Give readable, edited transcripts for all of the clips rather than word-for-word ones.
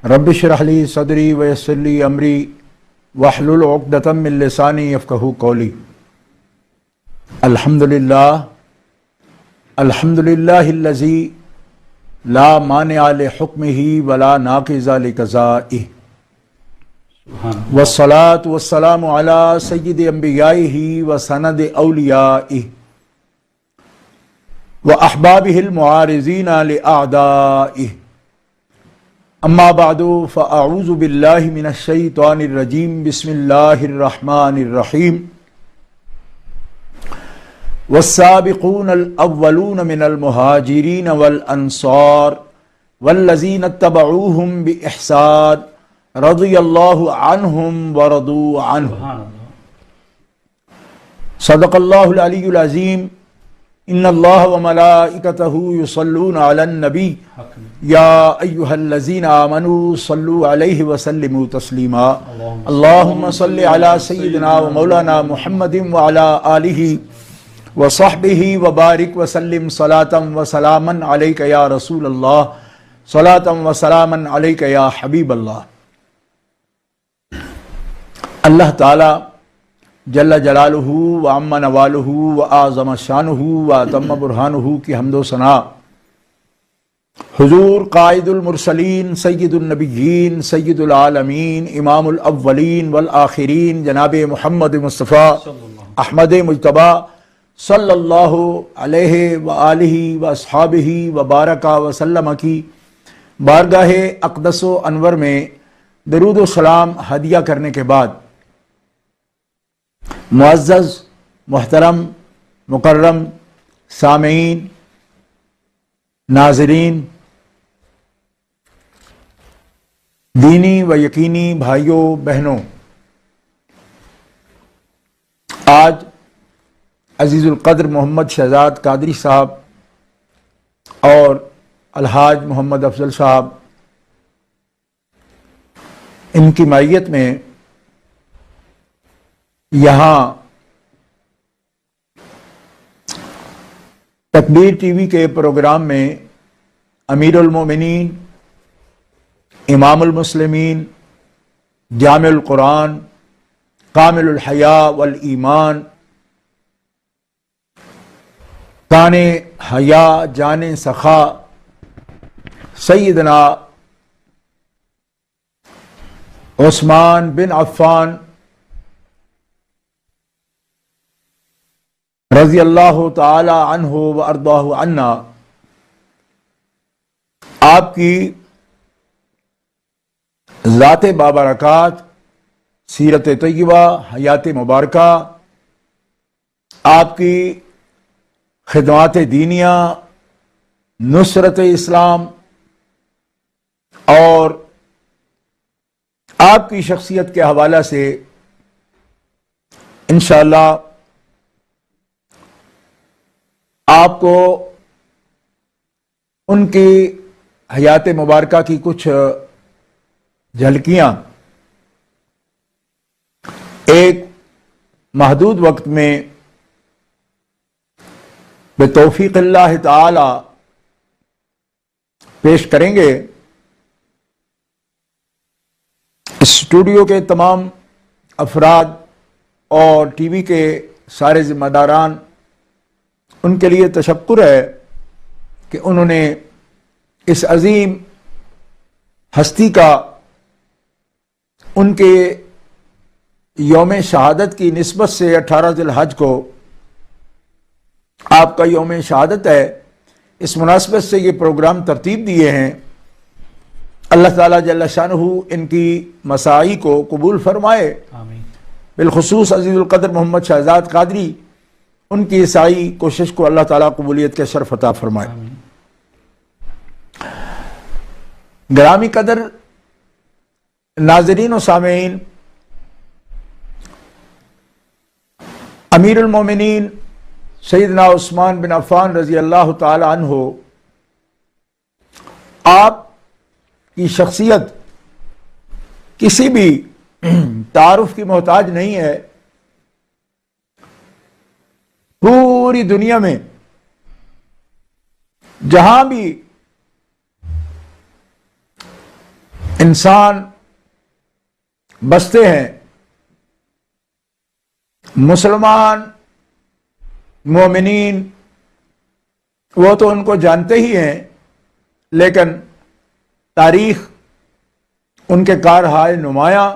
رب اشرح لی صدری ویسر لی امری واحلل عقدۃ من لسانی یفقہوا قولی۔ الحمدللہ الذی لا مانع لحکمہ ولا ناقض لقضائہ، والصلاة والسلام علی سید انبیائہ وسند اولیائہ واحبابہ المعارضین لاعدائہ، اما بعد فاعوذ باللہ من الشیطان الرجیم، بسم اللہ الرحمن الرحیم۔ والسابقون الاولون من المہاجرین والانصار والذین اتبعوہم باحسان رضی اللہ عنہم ورضوا عنہ، صدق اللہ العلی العظیم۔ ان اللہ وملائکتہ یصلون علی النبی یا ایہا الذین آمنوا صلوا علیہ وسلموا تسلیما۔ اللہم صل علی سیدنا و مولانا محمد وعلی آلہ وصحبہ وبارک وسلم صلاۃ و سلاما علیک یا رسول اللہ، صلاۃ و سلاما علیک یا حبیب اللہ۔ اللہ تعالی جل جلالہ و عم نوالہ و اعظم شانہ و اتم برہانہ کی حمد و ثنا حضور قائد المرسلین سید النبیین سید العالمین امام الاولین والآخرین جناب محمد مصطفیٰ احمد مجتبیٰ صلی اللہ علیہ وآلہ واصحابہ وبارک وسلم کی بارگاہ اقدس و انور میں درود و سلام ہدیہ کرنے کے بعد، معزز محترم مکرم سامعین ناظرین، دینی و یقینی بھائیوں بہنوں، آج عزیز القدر محمد شہزاد قادری صاحب اور الحاج محمد افضل صاحب ان کی معیت میں یہاں تکبیر ٹی وی کے پروگرام میں امیر المومنین، امام المسلمین، جامع القرآن، کامل الحیاء والایمان، کان حیا جان سخا سیدنا عثمان بن عفان رضی اللہ تعالی عنہ و ارضاہ عنا، آپ کی ذات بابرکات، سیرت طیبہ، حیات مبارکہ، آپ کی خدمات دینیہ، نصرت اسلام اور آپ کی شخصیت کے حوالے سے انشاءاللہ آپ کو ان کی حیات مبارکہ کی کچھ جھلکیاں ایک محدود وقت میں بتوفیق اللہ تعالی پیش کریں گے۔ اسٹوڈیو کے تمام افراد اور ٹی وی کے سارے ذمہ داران، ان کے لیے تشکر ہے کہ انہوں نے اس عظیم ہستی کا ان کے یوم شہادت کی نسبت سے 18 ذی الحج کو آپ کا یوم شہادت ہے، اس مناسبت سے یہ پروگرام ترتیب دیے ہیں۔ اللہ تعالیٰ جل شانہ ان کی مساعی کو قبول فرمائے، آمین۔ بالخصوص عزیز القدر محمد شہزاد قادری، ان کی سعی کوشش کو اللہ تعالیٰ قبولیت کے شرف عطا فرمائے۔ گرامی قدر ناظرین و سامعین، امیر المومنین سیدنا عثمان بن عفان رضی اللہ تعالی عنہ، آپ کی شخصیت کسی بھی تعارف کی محتاج نہیں ہے۔ پوری دنیا میں جہاں بھی انسان بستے ہیں، مسلمان مومنین وہ تو ان کو جانتے ہی ہیں، لیکن تاریخ ان کے کارہائے نمایاں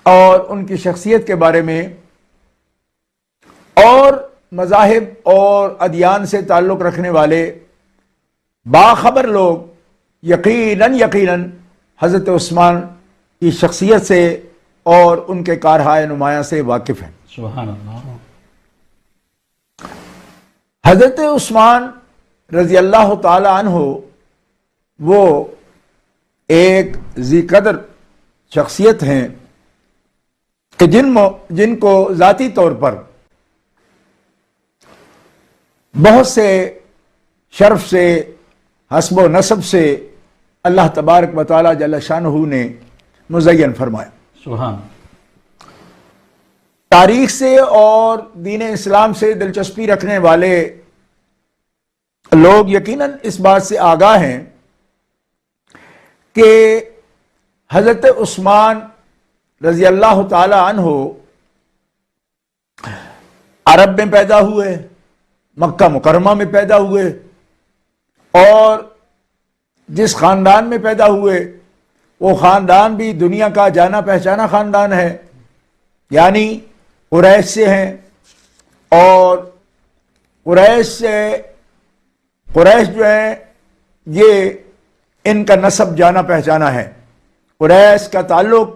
اور ان کی شخصیت کے بارے میں اور مذاہب اور ادیان سے تعلق رکھنے والے باخبر لوگ یقیناً حضرت عثمان کی شخصیت سے اور ان کے کارہائے نمایاں سے واقف ہیں۔ سبحان اللہ۔ حضرت عثمان رضی اللہ تعالی عنہ وہ ایک ذی قدر شخصیت ہیں کہ جن کو ذاتی طور پر بہت سے شرف سے، حسب و نسب سے اللہ تبارک و تعالی جل شانہ نے مزین فرمایا۔ سبحان۔ تاریخ سے اور دین اسلام سے دلچسپی رکھنے والے لوگ یقیناً اس بات سے آگاہ ہیں کہ حضرت عثمان رضی اللہ تعالی عنہ عرب میں پیدا ہوئے، مکہ مکرمہ میں پیدا ہوئے، اور جس خاندان میں پیدا ہوئے وہ خاندان بھی دنیا کا جانا پہچانا خاندان ہے، یعنی قریش سے ہیں، اور قریش جو ہیں یہ ان کا نسب جانا پہچانا ہے۔ قریش کا تعلق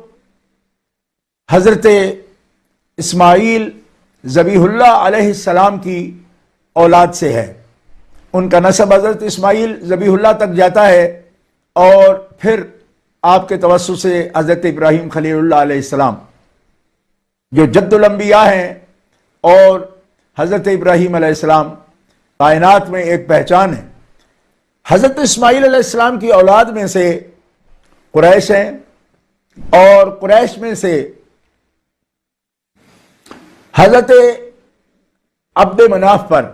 حضرت اسماعیل ذبیح اللہ علیہ السلام کی اولاد سے ہے، ان کا نسب حضرت اسماعیل ذبیح اللہ تک جاتا ہے، اور پھر آپ کے توسط سے حضرت ابراہیم خلیل اللہ علیہ السلام جو جد الانبیاء ہیں، اور حضرت ابراہیم علیہ السلام کائنات میں ایک پہچان ہے۔ حضرت اسماعیل علیہ السلام کی اولاد میں سے قریش ہیں، اور قریش میں سے حضرت عبد مناف پر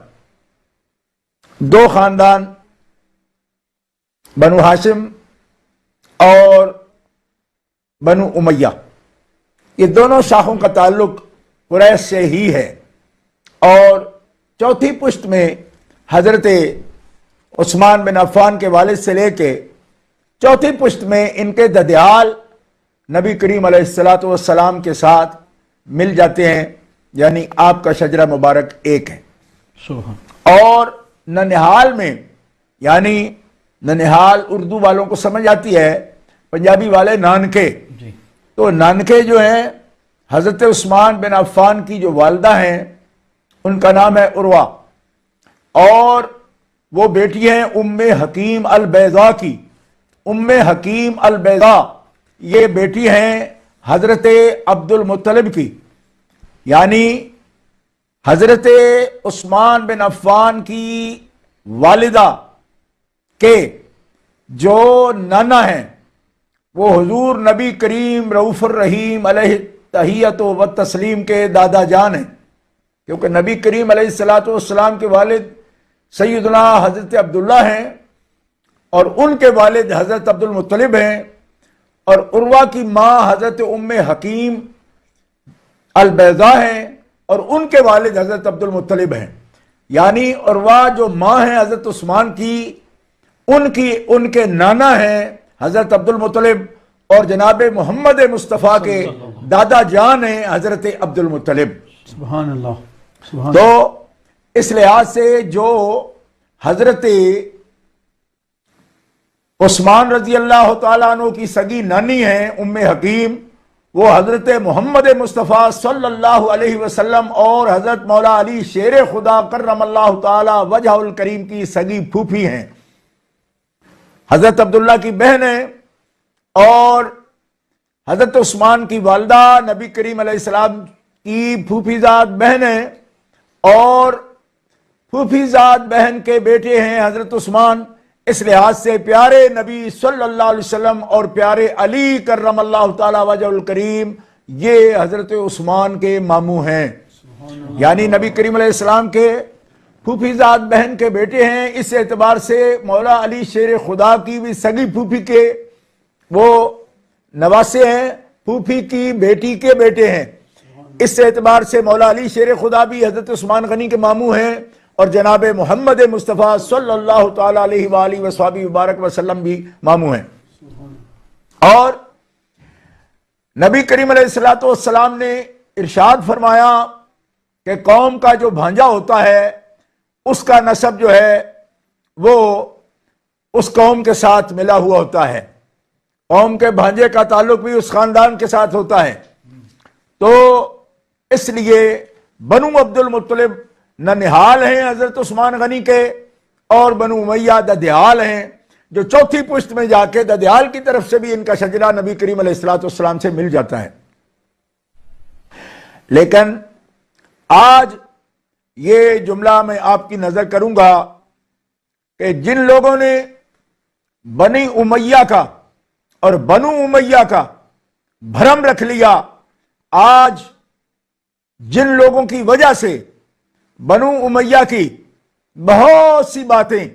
دو خاندان بنو ہاشم اور بنو امیہ، یہ دونوں شاخوں کا تعلق قریش سے ہی ہے، اور چوتھی پشت میں حضرت عثمان بن عفان کے والد سے لے کے چوتھی پشت میں ان کے ددیال نبی کریم علیہ الصلاۃ والسلام کے ساتھ مل جاتے ہیں، یعنی آپ کا شجرہ مبارک ایک ہے۔ اور ننہال میں، یعنی ننہال اردو والوں کو سمجھ آتی ہے، پنجابی والے نانکے، تو نانکے جو ہیں حضرت عثمان بن عفان کی جو والدہ ہیں ان کا نام ہے عروہ، اور وہ بیٹی ہیں ام حکیم البیضاء کی۔ ام حکیم البیضاء یہ بیٹی ہیں حضرت عبد المطلب کی، یعنی حضرت عثمان بن عفان کی والدہ کے جو نانا ہیں وہ حضور نبی کریم رؤوف الرحیم علیہ تحیت و تسلیم کے دادا جان ہیں، کیونکہ نبی کریم علیہ الصلاۃ والسلام کے والد سیدنا حضرت عبداللہ ہیں، اور ان کے والد حضرت عبد المطلب ہیں، اور عروہ کی ماں حضرت ام حکیم البیضاء ہیں، اور ان کے والد حضرت عبد المطلب ہیں، یعنی عروہ جو ماں ہیں حضرت عثمان کی ان کے نانا ہیں حضرت عبد المطلب، اور جناب محمد مصطفیٰ کے دادا جان ہیں حضرت عبد المطلب۔ سبحان اللہ۔ سبحان تو اس لحاظ سے جو حضرت عثمان رضی اللہ تعالیٰ عنہ کی سگی نانی ہیں ام حکیم، وہ حضرت محمد مصطفیٰ صلی اللہ علیہ وسلم اور حضرت مولا علی شیر خدا کرم اللہ تعالی وجہ الکریم کی سگی پھوپھی ہیں، حضرت عبداللہ کی بہن ہیں، اور حضرت عثمان کی والدہ نبی کریم علیہ السلام کی پھوپھی زاد بہن ہیں، اور پھوپھی زاد بہن کے بیٹے ہیں حضرت عثمان۔ اس لحاظ سے پیارے نبی صلی اللہ علیہ وسلم اور پیارے علی کرم اللہ تعالی وجہ الکریم یہ حضرت عثمان کے ماموں ہیں، یعنی نبی کریم علیہ السلام کے پھوپھی زاد بہن کے بیٹے ہیں۔ اس اعتبار سے مولا علی شیر خدا کی بھی سگی پھوپھی کے وہ نواسے ہیں، پھوپھی کی بیٹی کے بیٹے ہیں۔ اس اعتبار سے مولا علی شیر خدا بھی حضرت عثمان غنی کے ماموں ہیں، اور جناب محمد مصطفیٰ صلی اللہ تعالی علیہ وآلہ وصحبہ وبارک وسلم بھی ماموں ہیں۔ اور نبی کریم علیہ الصلوۃ والسلام نے ارشاد فرمایا کہ قوم کا جو بھانجا ہوتا ہے اس کا نسب جو ہے وہ اس قوم کے ساتھ ملا ہوا ہوتا ہے، قوم کے بھانجے کا تعلق بھی اس خاندان کے ساتھ ہوتا ہے۔ تو اس لیے بنو عبد المطلب ننہال ہیں حضرت عثمان غنی کے، اور بنو امیہ ددیال ہیں، جو چوتھی پشت میں جا کے ددیال کی طرف سے بھی ان کا شجرہ نبی کریم علیہ الصلوۃ والسلام سے مل جاتا ہے۔ لیکن آج یہ جملہ میں آپ کی نظر کروں گا کہ جن لوگوں نے بنی امیہ کا اور بنو امیہ کا بھرم رکھ لیا، آج جن لوگوں کی وجہ سے بنو امیہ کی بہت سی باتیں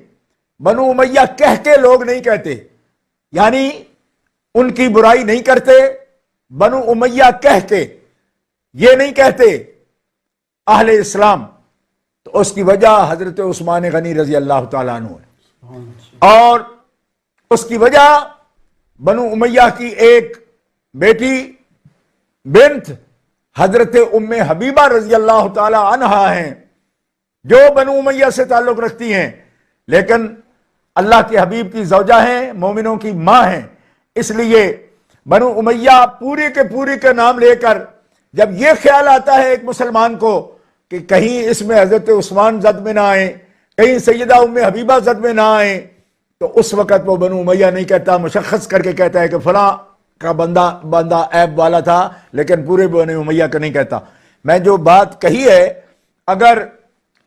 بنو امیہ کہہ کے لوگ نہیں کہتے، یعنی ان کی برائی نہیں کرتے، بنو امیہ کہہ کے یہ نہیں کہتے اہل اسلام، تو اس کی وجہ حضرت عثمان غنی رضی اللہ تعالیٰ عنہ ہے۔ اور اس کی وجہ بنو امیہ کی ایک بیٹی بنت حضرت ام حبیبہ رضی اللہ تعالی عنہا ہیں، جو بنو امیہ سے تعلق رکھتی ہیں، لیکن اللہ کے حبیب کی زوجہ ہیں، مومنوں کی ماں ہیں۔ اس لیے بنو امیہ پوری کے نام لے کر جب یہ خیال آتا ہے ایک مسلمان کو کہ کہیں اس میں حضرت عثمان زد میں نہ آئیں، کہیں سیدہ ام حبیبہ زد میں نہ آئیں، تو اس وقت وہ بنو امیہ نہیں کہتا، مشخص کر کے کہتا ہے کہ فلاں کا بندہ عیب والا تھا، لیکن پورے بنو امیہ کا نہیں کہتا۔ میں جو بات کہی ہے اگر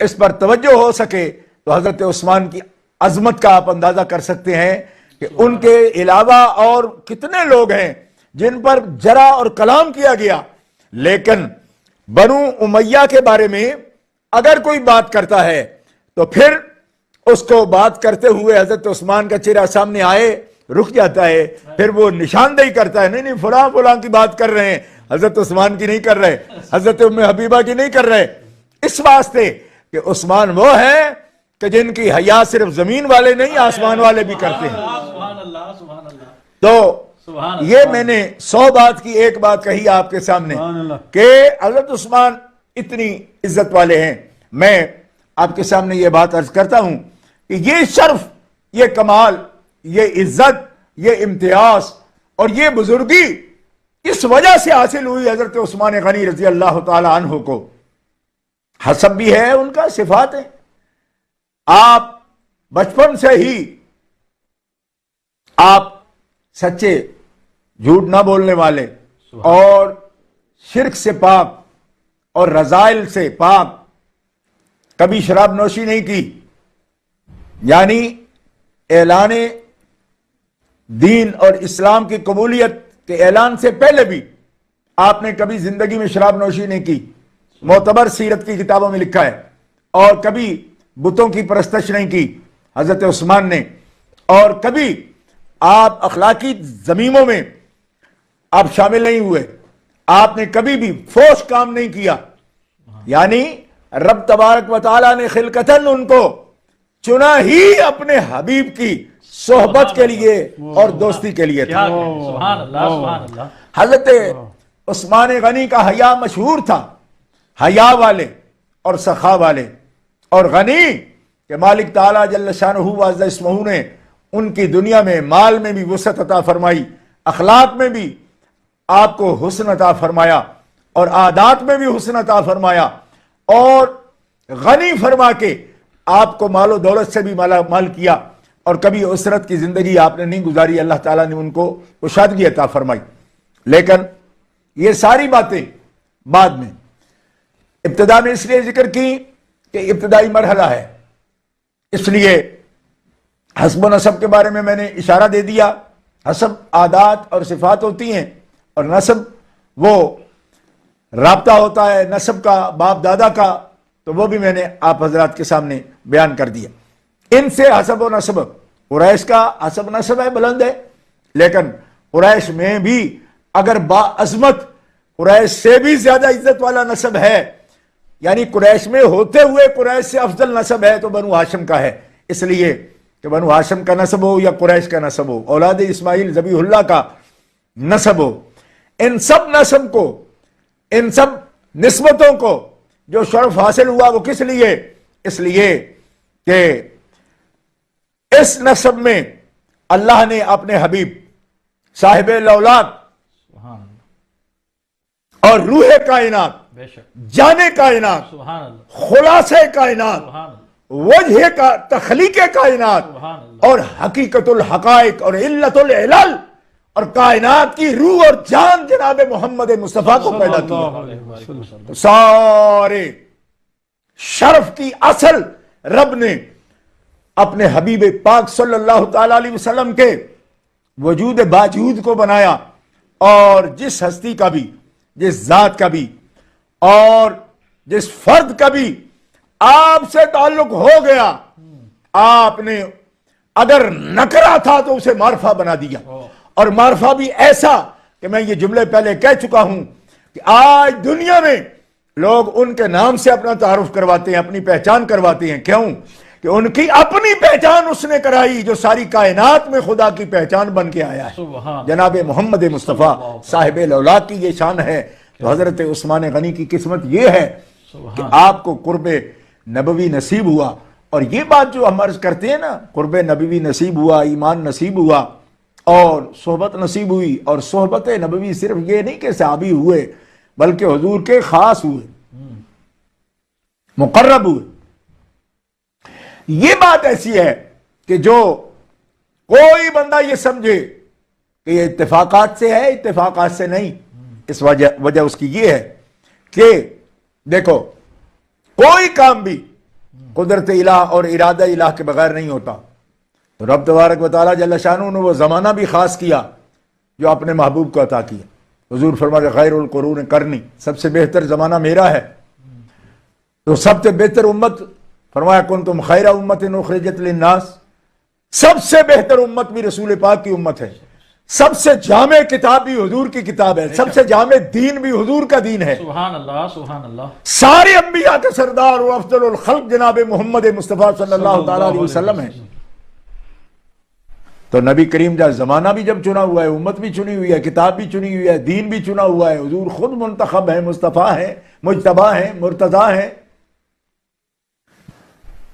اس پر توجہ ہو سکے تو حضرت عثمان کی عظمت کا آپ اندازہ کر سکتے ہیں کہ ان کے علاوہ اور کتنے لوگ ہیں جن پر جرح اور کلام کیا گیا، لیکن بنو امیہ کے بارے میں اگر کوئی بات کرتا ہے تو پھر اس کو بات کرتے ہوئے حضرت عثمان کا چہرہ سامنے آئے رک جاتا ہے، پھر وہ نشاندہی کرتا ہے، نہیں فلاں کی بات کر رہے ہیں، حضرت عثمان کی نہیں کر رہے، حضرت ام حبیبہ کی نہیں کر رہے، اس واسطے کہ عثمان وہ ہے کہ جن کی حیا صرف زمین والے نہیں آسمان والے بھی کرتے ہیں۔ تو یہ میں نے 100 بات کی ایک بات کہی آپ کے سامنے کہ حضرت عثمان اتنی عزت والے ہیں۔ میں آپ کے سامنے یہ بات عرض کرتا ہوں کہ یہ شرف، یہ کمال، یہ عزت، یہ امتیاز اور یہ بزرگی اس وجہ سے حاصل ہوئی حضرت عثمان غنی رضی اللہ تعالی عنہ کو۔ حسب بھی ہے ان کا، صفات ہیں۔ آپ بچپن سے ہی آپ سچے، جھوٹ نہ بولنے والے اور شرک سے پاک اور رذائل سے پاک، کبھی شراب نوشی نہیں کی، یعنی اعلان دین اور اسلام کی قبولیت کے اعلان سے پہلے بھی آپ نے کبھی زندگی میں شراب نوشی نہیں کی، معتبر سیرت کی کتابوں میں لکھا ہے، اور کبھی بتوں کی پرستش نہیں کی حضرت عثمان نے، اور کبھی آپ اخلاقی ضمیموں میں آپ شامل نہیں ہوئے، آپ نے کبھی بھی فوش کام نہیں کیا، یعنی رب تبارک و تعالیٰ نے خلقتاً ان کو چنا ہی اپنے حبیب کی صحبت کے لیے اور دوستی کے لیے تھا۔ سبحان اللہ، سبحان اللہ۔ حضرت عثمان غنی کا حیا مشہور تھا، حیا والے اور سخا والے، اور غنی کہ مالک تعالیٰ جل شانہ وعز اسمہ نے ان کی دنیا میں مال میں بھی وسعت عطا فرمائی، اخلاق میں بھی آپ کو حسن عطا فرمایا، اور عادات میں بھی حسن عطا فرمایا، اور غنی فرما کے آپ کو مال و دولت سے بھی مالا مال کیا، اور کبھی عسرت کی زندگی آپ نے نہیں گزاری، اللہ تعالیٰ نے ان کو کشادگی عطا فرمائی۔ لیکن یہ ساری باتیں بعد میں، ابتدا میں اس لیے ذکر کی کہ ابتدائی مرحلہ ہے، اس لیے حسب و نسب کے بارے میں میں نے اشارہ دے دیا۔ حسب عادات اور صفات ہوتی ہیں، اور نسب وہ رابطہ ہوتا ہے نسب کا، باپ دادا کا، تو وہ بھی میں نے آپ حضرات کے سامنے بیان کر دیا۔ ان سے حسب و نسب، قریش کا حسب نسب ہے، بلند ہے، لیکن قریش میں بھی اگر باعظمت قریش سے بھی زیادہ عزت والا نسب ہے، یعنی قریش میں ہوتے ہوئے قریش سے افضل نسب ہے تو بنو ہاشم کا ہے، اس لیے کہ بنو ہاشم کا نسب ہو یا قریش کا نسب ہو، اولاد اسماعیل ذبیح اللہ کا نسب ہو، ان سب نسب کو، ان سب نسبتوں کو جو شرف حاصل ہوا وہ کس لیے؟ اس لیے کہ اس نسب میں اللہ نے اپنے حبیب صاحب الاولاد سبحان اللہ، اور روح کائنات، بے شک، جان کائنات، سبحان اللہ، خلاصہ کائنات، سبحان اللہ، وجہ کا تخلیق کائنات سبحان اللہ، اور حقیقت الحقائق اور علت العلل اور کائنات کی روح اور جان جناب محمد مصطفیٰ کو پیدا صلی اللہ کیا۔ علیہ وسلم۔ تو سارے شرف کی اصل رب نے اپنے حبیب پاک صلی اللہ تعالی علیہ وسلم کے وجود باجود کو بنایا، اور جس ہستی کا بھی، جس ذات کا بھی اور جس فرد کا بھی آپ سے تعلق ہو گیا، آپ نے اگر نکرا تھا تو اسے معرفہ بنا دیا، اور معرفہ بھی ایسا کہ میں یہ جملے پہلے کہہ چکا ہوں کہ آج دنیا میں لوگ ان کے نام سے اپنا تعارف کرواتے ہیں، اپنی پہچان کرواتے ہیں۔ کیوں؟ کہ ان کی اپنی پہچان اس نے کرائی جو ساری کائنات میں خدا کی پہچان بن کے آیا ہے، سبحان جناب محمد مصطفیٰ صاحب الاولاد کی یہ شان ہے۔ تو حضرت عثمان غنی کی قسمت یہ ہے کہ آپ کو قرب نبوی نصیب ہوا، اور یہ بات جو ہم عرض کرتے ہیں نا، قرب نبوی نصیب ہوا، ایمان نصیب ہوا اور صحبت نصیب ہوئی، اور صحبت نبوی صرف یہ نہیں کہ صحابی ہوئے بلکہ حضور کے خاص ہوئے، مقرب ہوئے۔ یہ بات ایسی ہے کہ جو کوئی بندہ یہ سمجھے کہ یہ اتفاقات سے ہے، اتفاقات سے نہیں، اس وجہ اس کی یہ ہے کہ دیکھو کوئی کام بھی قدرت الہ اور ارادہ الہ کے بغیر نہیں ہوتا۔ تو رب تبارک و تعالیٰ جل شانہ نے وہ زمانہ بھی خاص کیا جو اپنے محبوب کو عطا کیا۔ حضور فرماتے خیر القرون کرنی، سب سے بہتر زمانہ میرا ہے۔ تو سب سے بہتر امت فرمایا کنتم خیر امت اخرجت للناس، سب سے بہتر امت بھی رسول پاک کی امت ہے۔ سب سے جامع کتاب بھی حضور کی کتاب ہے، سب سے جامع دین بھی حضور کا دین ہے۔ سبحان اللہ، سبحان اللہ، سارے انبیاء کے سردار اور افضل الخلق جناب محمد مصطفیٰ صلی اللہ تعالی علیہ وسلم ہے۔ تو نبی کریم کا زمانہ بھی جب چنا ہوا ہے، امت بھی چنی ہوئی ہے، کتاب بھی چنی ہوئی ہے، دین بھی چنا ہوا ہے، حضور خود منتخب ہیں، مصطفیٰ ہیں، مجتبیٰ ہیں، مرتضیٰ ہیں،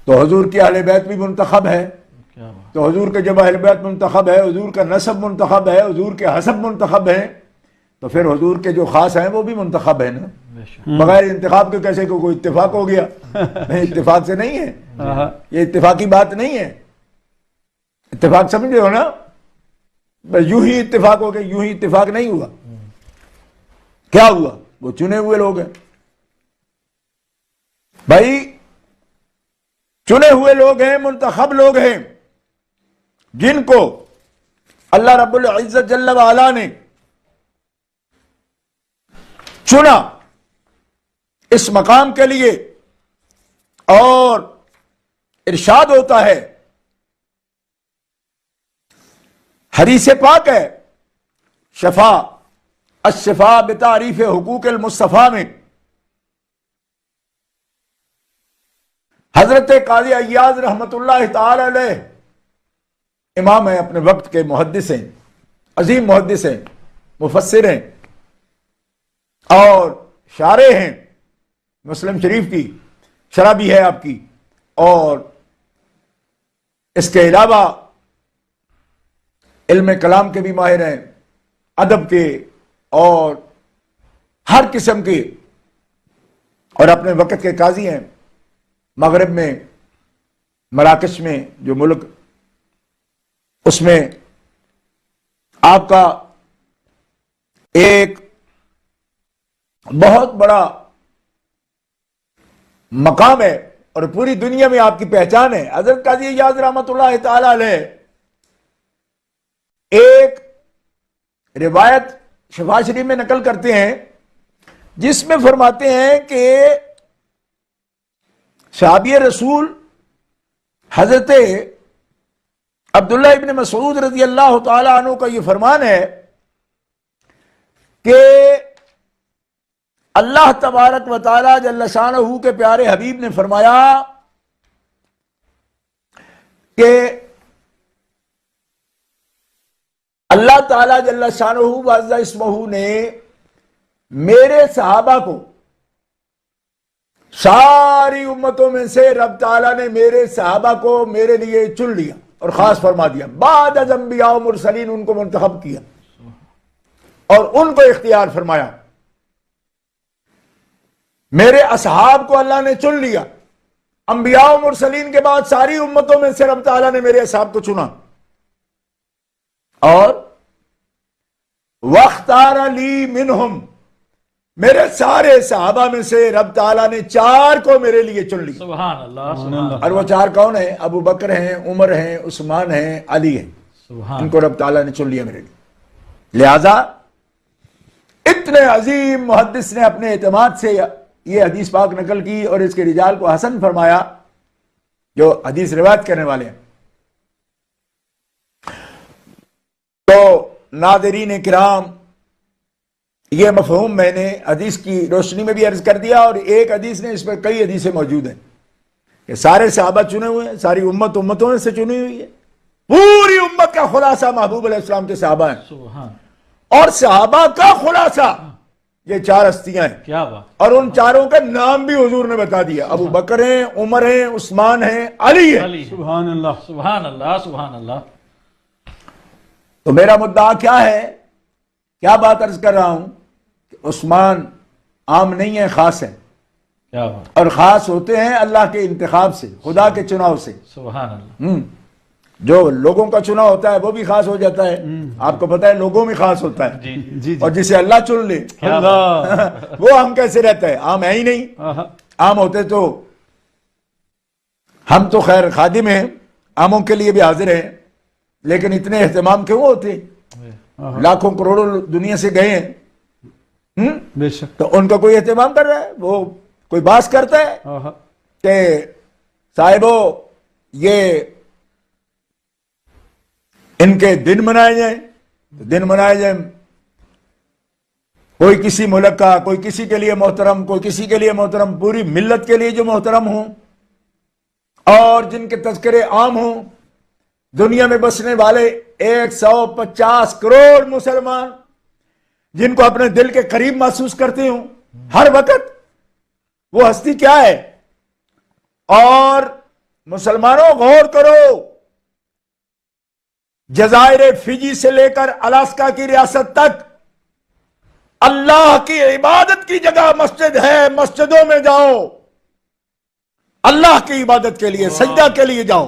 تو حضور کی اہل بیت بھی منتخب ہے۔ کیا بات، تو حضور کے جب اہل بیت منتخب ہے، حضور کا نسب منتخب ہے، حضور کے حسب منتخب ہے، تو پھر حضور کے جو خاص ہیں وہ بھی منتخب ہیں نا۔ بے شک، بغیر انتخاب کے کیسے کوئی اتفاق ہو گیا؟ نہیں، اتفاق سے نہیں ہے، آہا، یہ اتفاقی بات نہیں ہے۔ اتفاق سمجھے ہو نا، بس یوں ہی اتفاق ہو گیا، یوں ہی اتفاق نہیں ہوا۔ کیا ہوا؟ وہ چنے ہوئے لوگ ہیں بھائی، چنے ہوئے لوگ ہیں، منتخب لوگ ہیں، جن کو اللہ رب العزت جل وعلا نے چنا اس مقام کے لیے، اور ارشاد ہوتا ہے، حدیث پاک ہے، شفا الشفا بتعریف حقوق المصطفیٰ میں حضرت قاضی ایاز رحمت اللہ تعالی علیہ، امام ہیں اپنے وقت کے، محدث ہیں، عظیم محدث ہیں، مفسر ہیں اور شارح ہیں، مسلم شریف کی شرح بھی ہے آپ کی، اور اس کے علاوہ علم کلام کے بھی ماہر ہیں، ادب کے اور ہر قسم کے، اور اپنے وقت کے قاضی ہیں۔ مغرب میں، مراکش میں جو ملک، اس میں آپ کا ایک بہت بڑا مقام ہے، اور پوری دنیا میں آپ کی پہچان ہے۔ حضرت قاضی ایاز رحمت اللہ تعالی علیہ ایک روایت شفا شریف میں نقل کرتے ہیں، جس میں فرماتے ہیں کہ صحابی رسول حضرت عبداللہ ابن مسعود رضی اللہ تعالی عنہ کا یہ فرمان ہے کہ اللہ تبارک و تعالی جل شانہ کے پیارے حبیب نے فرمایا کہ اللہ تعالی جل شانہ وعز اسمہ نے میرے صحابہ کو ساری امتوں میں سے رب تعالیٰ نے میرے صحابہ کو میرے لیے چن لیا اور خاص فرما دیا، بعد از انبیاء و مرسلین ان کو منتخب کیا اور ان کو اختیار فرمایا۔ میرے اصحاب کو اللہ نے چن لیا، انبیاء و مرسلین کے بعد ساری امتوں میں سے رب تعالیٰ نے میرے اصحاب کو چنا، اور وَاخْتَارَ لِي مِنْهُمْ، میرے سارے صحابہ میں سے رب تعالیٰ نے 4 کو میرے لیے چن لیا۔ سبحان اللہ سبحان اللہ اور وہ 4 کون ہیں؟ ابو بکر ہیں، عمر ہیں، عثمان ہیں، علی ہیں، سبحان ان کو رب تعالیٰ نے چن لیا میرے لیے۔ لہذا اتنے عظیم محدث نے اپنے اعتماد سے یہ حدیث پاک نقل کی اور اس کے رجال کو حسن فرمایا، جو حدیث روایت کرنے والے ہیں۔ تو ناظرین کرام، یہ مفہوم میں نے حدیث کی روشنی میں بھی عرض کر دیا، اور ایک حدیث نے اس پر کئی حدیثیں موجود ہیں کہ سارے صحابہ چنے ہوئے ہیں، ساری امتوں سے چنی ہوئی ہے، پوری امت کا خلاصہ محبوب علیہ السلام کے صحابہ ہیں، سبحان اور صحابہ کا خلاصہ یہ 4 ہستیاں ہیں، کیا بات، اور ان 4 کا نام بھی حضور نے بتا دیا، ابو بکر ہیں، عمر ہیں، عثمان ہیں، علی ہیں۔ علی سبحان اللہ سبحان اللہ سبحان اللہ۔ تو میرا مدعا کیا ہے، کیا بات عرض کر رہا ہوں کہ عثمان عام نہیں ہے، خاص ہے، کیا بات، اور خاص ہوتے ہیں اللہ کے انتخاب سے، خدا کے چناؤ سے۔ سبحان اللہ جو لوگوں کا چنا ہوتا ہے وہ بھی خاص ہو جاتا ہے، آپ کو پتہ ہے لوگوں میں خاص ہوتا ہے، جی جی اور جسے اللہ چن لے اللہ وہ ہم کیسے رہتا ہے، عام ہے ہی نہیں۔ آہا، عام ہوتے تو ہم تو خیر خادم ہیں، عاموں کے لیے بھی حاضر ہیں، لیکن اتنے اہتمام کیوں ہوتے؟ آہا، لاکھوں کروڑوں دنیا سے گئے ہیں، بے شک، تو ان کا کوئی اہتمام کر رہا ہے، وہ کوئی باس کرتا ہے آہا، کہ صاحبو یہ ان کے دن منائے جائیں، دن منائے جائیں، کوئی کسی ملک کا، کوئی کسی کے لیے محترم، کوئی کسی کے لیے محترم، پوری ملت کے لیے جو محترم ہوں اور جن کے تذکرے عام ہوں۔ دنیا میں بسنے والے 150 کروڑ مسلمان جن کو اپنے دل کے قریب محسوس کرتے ہوں ہر وقت، وہ ہستی کیا ہے؟ اور مسلمانوں غور کرو، جزائر فجی سے لے کر الاسکا کی ریاست تک اللہ کی عبادت کی جگہ مسجد ہے، مسجدوں میں جاؤ، اللہ کی عبادت کے لیے، سجدہ کے لیے جاؤ۔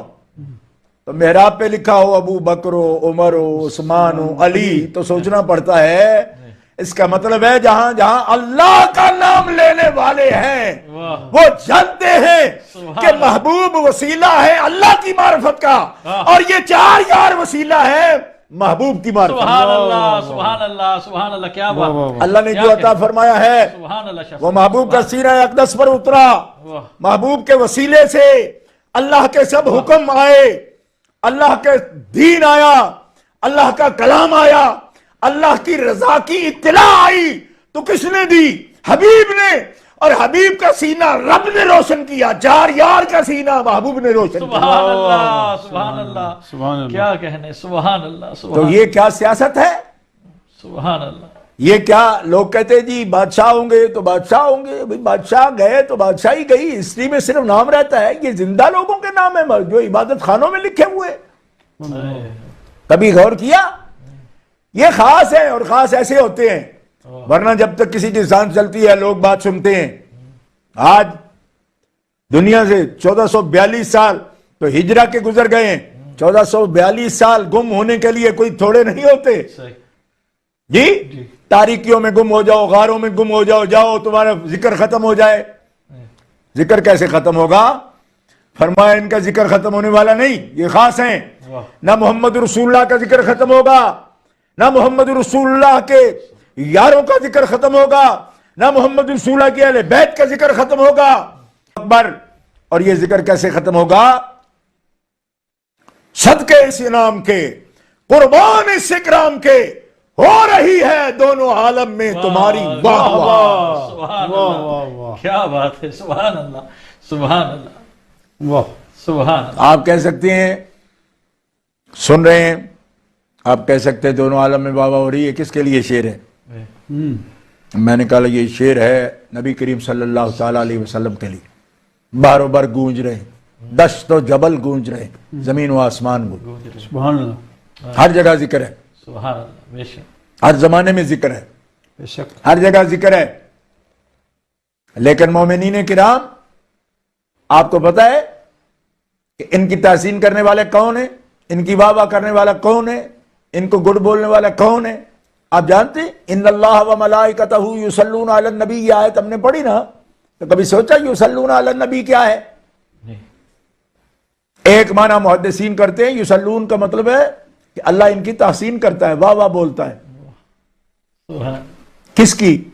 تو محراب پہ لکھا ہو ابو بکر ہو، عمر ہو، عثمان ہو، علی، تو سوچنا پڑتا ہے اس کا مطلب ہے جہاں جہاں اللہ کا نام لینے والے ہیں وہ جانتے ہیں کہ محبوب وسیلہ ہے اللہ کی معرفت کا، اور یہ 4 یار وسیلہ ہے محبوب کی معرفت۔ سبحان اللہ سبحان اللہ سبحان اللہ، کیا بات، اللہ نے جو عطا فرمایا ہے سبحان اللہ شفاعت، وہ محبوب کا سینہ اقدس پر اترا، محبوب کے وسیلے سے اللہ کے سب حکم آئے، اللہ کے دین آیا، اللہ کا کلام آیا، اللہ کی رضا کی اطلاع آئی، تو کس نے دی؟ حبیب نے، اور حبیب کا سینہ رب نے روشن کیا، 4 یار کا سینہ محبوب نے روشن کیا۔ سبحان اللہ سبحان اللہ سبحان اللہ، کیا کہنے، سبحان اللہ تو سبحان یہ کیا سیاست ہے؟ سبحان اللہ، یہ کیا لوگ کہتے جی بادشاہ ہوں گے تو بادشاہ ہوں گے، بھئی بادشاہ گئے تو بادشاہی گئی، ہسٹری میں صرف نام رہتا ہے، یہ زندہ لوگوں کے نام ہے جو عبادت خانوں میں لکھے ہوئے۔ کبھی غور کیا؟ یہ خاص ہے، اور خاص ایسے ہوتے ہیں، ورنہ جب تک کسی کی سانس چلتی ہے لوگ بات سنتے ہیں۔ آج دنیا سے 1442 سال تو ہجرہ کے گزر گئے ہیں، 1442 سال گم ہونے کے لیے کوئی تھوڑے نہیں ہوتے صحیح، جی۔ تاریکیوں میں گم ہو جاؤ، غاروں میں گم ہو جاؤ، جاؤ تمہارا ذکر ختم ہو جائے۔ ذکر کیسے ختم ہوگا؟ فرمایا ان کا ذکر ختم ہونے والا نہیں، یہ خاص ہیں۔ نہ محمد رسول اللہ کا ذکر ختم ہوگا، نہ محمد رسول اللہ کے یاروں کا ذکر ختم ہوگا، نہ محمد رسول اللہ کے اہل بیت کا ذکر ختم ہوگا۔ اکبر، اور یہ ذکر کیسے ختم ہوگا؟ صدقے اس انعام کے، قربان اس اکرام کے، ہو رہی ہے دونوں عالم میں تمہاری واہ واہ. سبحان واہ اللہ. واہ واہ کیا بات ہے. سبحان اللہ. سبحان اللہ. واہ. سبحان اللہ. آپ کہہ سکتے ہیں سن رہے ہیں آپ کہہ سکتے ہیں دونوں عالم میں واہ واہ ہو رہی ہے. کس کے لیے شعر ہے؟ میں نے کہا یہ شعر ہے نبی کریم صلی اللہ تعالی علیہ وسلم کے لیے. بار و بار گونج رہے ہیں، دشت و جبل گونج رہے ہیں، زمین و آسمان گونج. سبحان اللہ. ہر جگہ ذکر ہے، سبحان اللہ. بے شک. ہر زمانے میں ذکر ہے، بے شک. ہر جگہ ذکر ہے. لیکن مومنین کرام آپ کو پتا ہے کہ ان کی تحسین کرنے والے کون ہیں، ان کی واہ واہ کرنے والا کون ہے، ان کو گڈ بولنے والا کون ہے؟ آپ جانتے ہیں ان اللہ و ملائکتہ یصلون علی النبی، یہ آیت ہم نے پڑھی نا، تو کبھی سوچا یصلون علی النبی کیا ہے؟ نہیں. ایک معنی محدثین کرتے ہیں یصلون کا مطلب ہے کہ اللہ ان کی تحسین کرتا ہے، واہ واہ بولتا ہے. سبحان. کس کی؟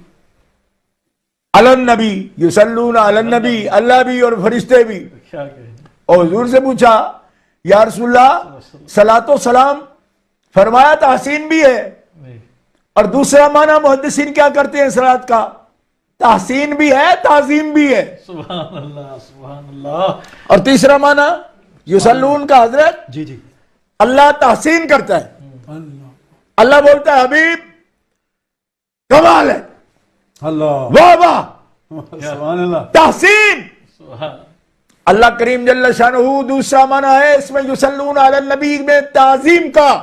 علی النبی، یصلون علی النبی، اللہ بھی اور فرشتے بھی. کیا کہیں. اور حضور سے پوچھا یا رسول اللہ صلاۃ و سلام، فرمایا تحسین بھی ہے، نہیں. اور دوسرا معنی محدثین کیا کرتے ہیں صلاۃ کا؟ تحسین بھی ہے، تعظیم بھی ہے. سبحان اللہ. سبحان اللہ. اور تیسرا معنی یصلون کا حضرت جی جی. اللہ تحسین کرتا ہے. اللہ اللہ بولتا ہے حبیب کمال ہے، اللہ. واہ واہ، سبحان اللہ. تحسین. سبحان. اللہ کریم جل شانہ دوسرا معنی ہے اس میں یصلون علی النبی میں تعظیم کا،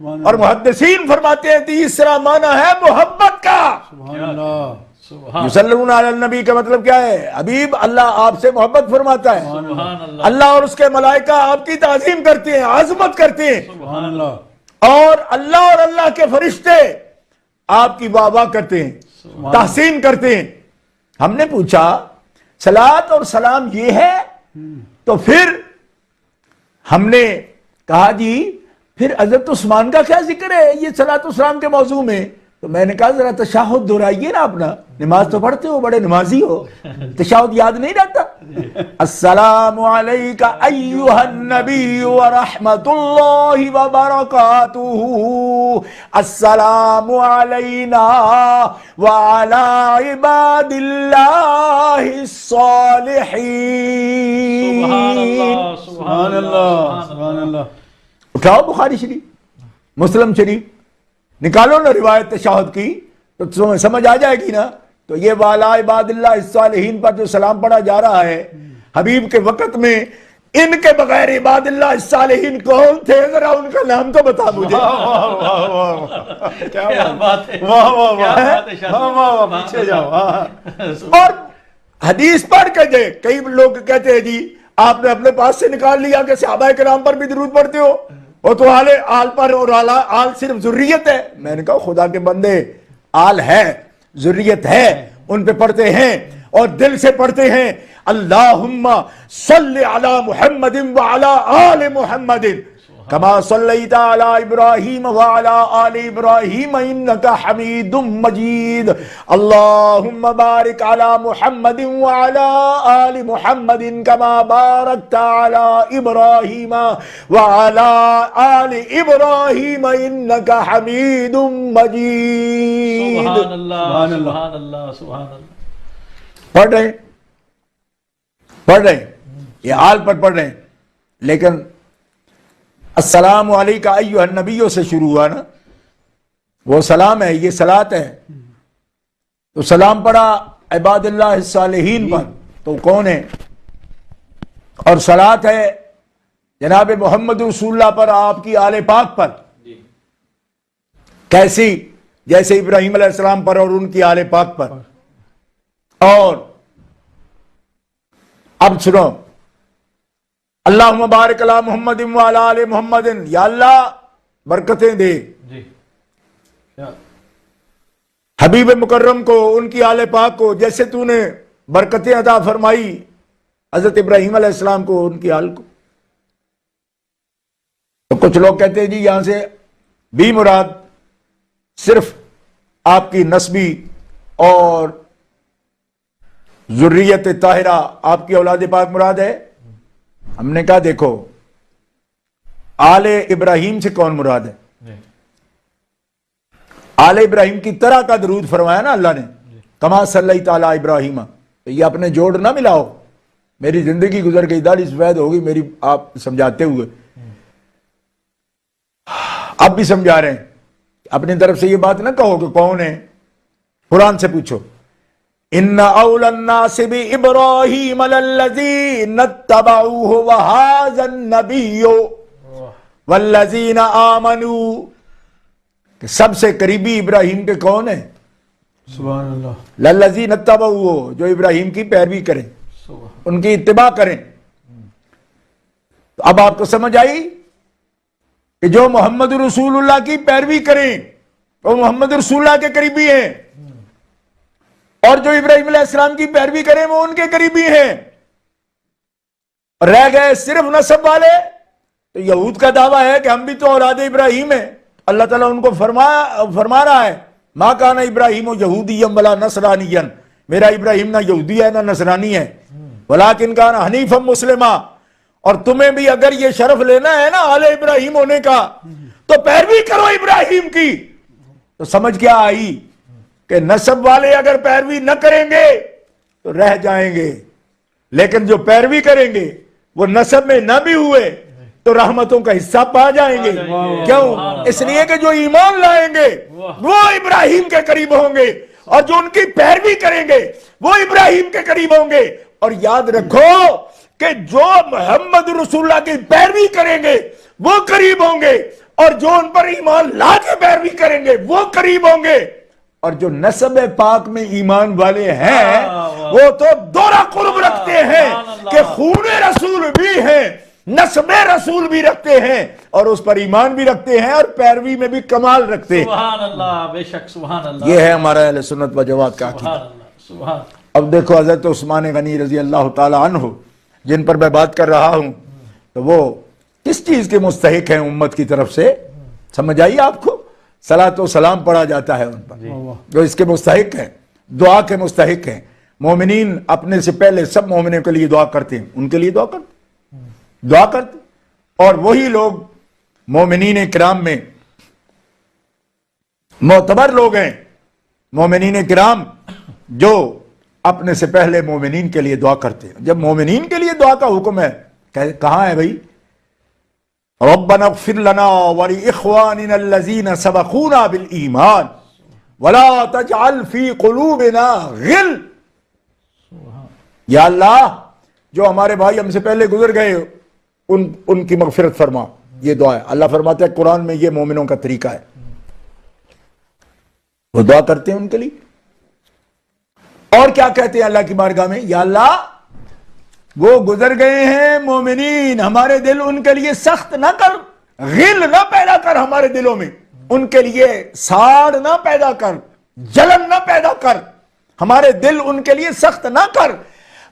سبحان اور اللہ. محدثین فرماتے ہیں تیسرا معنی ہے محبت کا. سبحان اللہ. سبحان. یصلون علی النبی کا مطلب کیا ہے؟ حبیب اللہ آپ سے محبت فرماتا ہے، سبحان اللہ. اللہ اور اس کے ملائکہ آپ کی تعظیم کرتے ہیں، عظمت کرتے ہیں، سبحان اللہ. اور اللہ کے فرشتے آپ کی واہ واہ کرتے ہیں، تحسین کرتے ہیں. ہم نے پوچھا صلاۃ اور سلام یہ ہے؟ تو پھر ہم نے کہا جی پھر حضرت عثمان کا کیا ذکر ہے یہ صلاۃ و سلام کے موضوع میں؟ تو میں نے کہا ذرا تشہد دہرائیے نا اپنا، نماز تو پڑھتے ہو، بڑے نمازی ہو، تشہد یاد نہیں رہتا؟ السلام علیکہ ایہا النبی ورحمۃ اللہ وبرکاتہ، السلام علینا وعلی عباد اللہ الصالحین. سبحان اللہ. سبحان اللہ. سبحان اللہ. اٹھاؤ بخاری شریف، مسلم شریف، نکالو نا روایت تشہد کی تو تمہیں سمجھ آ جائے گی نا. تو یہ والا عباد اللہ الصالحین پر جو سلام پڑھا جا رہا ہے حبیب کے وقت میں، ان کے بغیر عباد اللہ الصالحین کون تھے؟ ذرا ان کا نام تو بتا مجھے. کیا بات ہے. واہ واہ کیا واہ. بات ہے شاہ واہ واہ واہ. پیچھے جاؤ. اور حدیث پڑھ کے دے، کئی لوگ کہتے ہیں جی آپ نے اپنے پاس سے نکال لیا کہ صحابہ کرام پر بھی درود پڑھتے ہو، وہ تو آل پر، اور آل صرف ذریت ہے. میں نے کہا خدا کے بندے، آل ہے، ذریت ہے، ان پہ پڑھتے ہیں اور دل سے پڑھتے ہیں. اللہم صلی علی محمد وعلی آل محمد کما صلیت علی ابراہیم وعلی آل ابراہیم انک حمید مجید. اللہم بارک علی محمد وعلی آل محمد کما بارکت علی ابراہیم وعلی آل ابراہیم انک حمید مجید. سبحان اللہ. سبحان اللہ. سبحان اللہ. سبحان اللہ. پڑھ رہے ہیں یہ آل پر پڑھ رہے ہیں، لیکن السلام علیکہ ایہا النبیوں سے شروع ہوا نا، وہ سلام ہے، یہ صلاۃ ہے. تو سلام پڑھا عباد اللہ الصالحین پر، تو کون ہے؟ اور صلاۃ ہے جناب محمد رسول اللہ پر، آپ کی آل پاک پر. کیسی؟ جیسے ابراہیم علیہ السلام پر اور ان کی آل پاک پر. اور اب سنو، اللہم بارک علی محمد وعلی آل محمد، یا اللہ برکتیں دے جی. کیا حبیب مکرم کو، ان کی آل پاک کو، جیسے تو نے برکتیں عطا فرمائی حضرت ابراہیم علیہ السلام کو، ان کی آل کو. تو کچھ لوگ کہتے ہیں جی یہاں سے بھی مراد صرف آپ کی نسبی اور ذریت طاہرہ، آپ کی اولاد پاک مراد ہے. ہم نے کہا دیکھو آل ابراہیم سے کون مراد ہے؟ جی. آل ابراہیم کی طرح کا درود فرمایا نا اللہ نے، کما صلی تعالی ابراہیم، تو یہ اپنے جوڑ نہ ملاؤ. میری زندگی گزر گئی، داڑھی سفید ہوگی میری، آپ سمجھاتے ہوئے اب بھی سمجھا رہے ہیں. اپنی طرف سے یہ بات نہ کہو کہ کون ہے، قرآن سے پوچھو. ان اول الناس بابراہیم للذین اتبعوہ وہذا النبی والذین آمنوا، کہ سب سے قریبی ابراہیم کے کون ہیں؟ سبحان اللہ. للذین اتبعوہ، جو ابراہیم کی پیروی کریں، ان کی اتباع کریں. تو اب آپ کو سمجھ آئی کہ جو محمد رسول اللہ کی پیروی کریں وہ محمد رسول اللہ کے قریبی ہیں، اور جو ابراہیم علیہ السلام کی پیروی کریں وہ ان کے قریبی ہیں. اور رہ گئے صرف نسب والے، تو یہود کا دعویٰ ہے کہ ہم بھی تو اولاد ابراہیم ہیں. اللہ تعالیٰ ان کو فرما رہا ہے ما کان ابراہیم یہودیا ولا نصرانیا، میرا ابراہیم نہ یہودی ہے نہ نصرانی ہے، ولکن کان حنیفا مسلما. اور تمہیں بھی اگر یہ شرف لینا ہے نا آل ابراہیم ہونے کا تو پیروی کرو ابراہیم کی. تو سمجھ کیا آئی کہ نسب والے اگر پیروی نہ کریں گے تو رہ جائیں گے، لیکن جو پیروی کریں گے وہ نسب میں نہ بھی ہوئے تو رحمتوں کا حصہ پا جائیں گے. کیوں؟ اس لیے کہ جو ایمان لائیں گے وہ ابراہیم کے قریب ہوں گے، اور جو ان کی پیروی کریں گے وہ ابراہیم کے قریب ہوں گے. اور یاد رکھو کہ جو محمد رسول اللہ کی پیروی کریں گے وہ قریب ہوں گے، اور جو ان پر ایمان لا کے پیروی کریں گے وہ قریب ہوں گے. اور جو نسب پاک میں ایمان والے ہیں وہ تو دورہ قرب رکھتے ہیں کہ خون رسول بھی ہیں، نسب رسول بھی رکھتے ہیں، اور اس پر ایمان بھی رکھتے ہیں، اور پیروی میں بھی کمال رکھتے ہیں. سبحان اللہ، بے شک سبحان اللہ. یہ ہے ہمارا اہل سنت و جماعت کا عقیدہ. سبحان اللہ، سبحان. اب دیکھو حضرت عثمان غنی رضی اللہ تعالی عنہ جن پر میں بات کر رہا ہوں، تو وہ کس چیز کے مستحق ہیں امت کی طرف سے؟ سمجھ آئیے آپ کو؟ صلاۃ و سلام پڑھا جاتا ہے ان پر، جو اس کے مستحق ہیں، دعا کے مستحق ہیں. مومنین اپنے سے پہلے سب مومنوں کے لیے دعا کرتے ہیں، ان کے لیے دعا کرتے. اور وہی لوگ مومنین کرام میں معتبر لوگ ہیں، مومنین کرام جو اپنے سے پہلے مومنین کے لیے دعا کرتے ہیں. جب مومنین کے لیے دعا کا حکم ہے، کہاں ہے بھائی؟ ربنا اغفر لنا ولاخواننا الذين سبقونا بالایمان ولا تجعل في قلوبنا غل. یا اللہ جو ہمارے بھائی ہم سے پہلے گزر گئے ان کی مغفرت فرما. یہ دعا ہے. اللہ فرماتا ہے قرآن میں یہ مومنوں کا طریقہ ہے، وہ دعا کرتے ہیں ان کے لیے. اور کیا کہتے ہیں اللہ کی بارگاہ میں؟ یا اللہ وہ گزر گئے ہیں مومنین، ہمارے دل ان کے لیے سخت نہ کر، غل نہ پیدا کر ہمارے دلوں میں، ان کے لیے ساڑ نہ پیدا کر، جلن نہ پیدا کر، ہمارے دل ان کے لیے سخت نہ کر،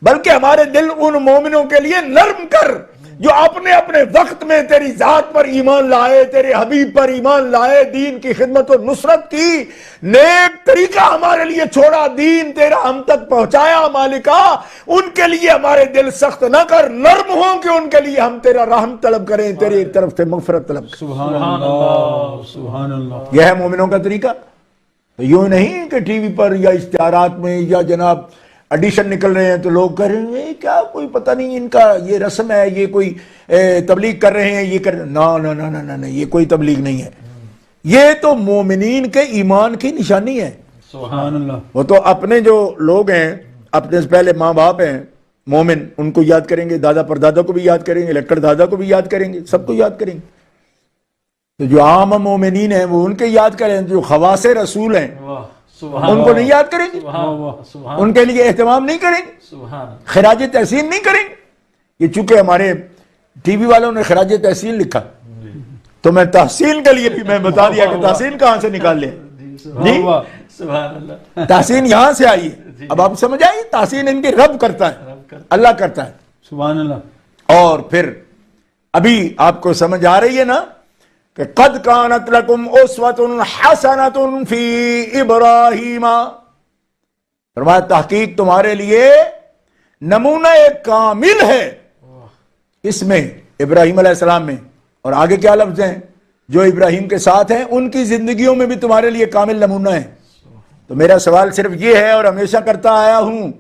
بلکہ ہمارے دل ان مومنوں کے لیے نرم کر جو اپنے اپنے وقت میں تیری ذات پر ایمان لائے، تیرے حبیب پر ایمان لائے، دین کی خدمت و نصرت کی، نیک طریقہ ہمارے لیے چھوڑا، دین تیرا ہم تک پہنچایا مالکا. ان کے لیے ہمارے دل سخت نہ کر، نرم ہوں کہ ان کے لیے ہم تیرا رحم طلب کریں، تیری طرف سے مغفرت طلب کریں. سبحان اللہ، سبحان اللہ. یہ ہے مومنوں کا طریقہ. تو یوں نہیں کہ ٹی وی پر یا اشتہارات میں یا جناب ایڈیشن نکل رہے ہیں تو لوگ کہہ رہے ہیں کیا کوئی پتہ نہیں ان کا یہ رسم ہے، یہ کوئی تبلیغ کر رہے ہیں، یہ کر رہے ہیں. نہ یہ کوئی تبلیغ نہیں ہے. یہ تو مومنین کے ایمان کی نشانی ہے. سبحان اللہ. وہ تو اپنے جو لوگ ہیں، اپنے سے پہلے ماں باپ ہیں مومن، ان کو یاد کریں گے، دادا پر دادا کو بھی یاد کریں گے، لکڑ دادا کو بھی یاد کریں گے، سب کو یاد کریں گے. تو جو عام مومنین ہیں وہ ان کے یاد کریں، جو خواص رسول ہیں ان کو نہیں یاد کریں گے، ان کے لیے اہتمام نہیں کریں گے، خراج تحسین نہیں کریں گے. یہ چونکہ ہمارے ٹی وی والوں نے خراج تحسین لکھا تو میں تحسین کے لیے بھی میں بتا دیا کہ تحسین کہاں سے نکال لیں. جی تحسین یہاں سے آئی ہے. اب آپ سمجھ آئیے تحسین ان کی رب کرتا ہے، اللہ کرتا ہے. سبحان اللہ. اور پھر ابھی آپ کو سمجھ آ رہی ہے نا کہ قد کانت لکم اسوۃ حسنۃ فی ابراہیم، فرمایا تحقیق تمہارے لیے نمونہ کامل ہے اس میں، ابراہیم علیہ السلام میں. اور آگے کیا لفظ ہیں؟ جو ابراہیم کے ساتھ ہیں ان کی زندگیوں میں بھی تمہارے لیے کامل نمونہ ہے۔ تو میرا سوال صرف یہ ہے اور ہمیشہ کرتا آیا ہوں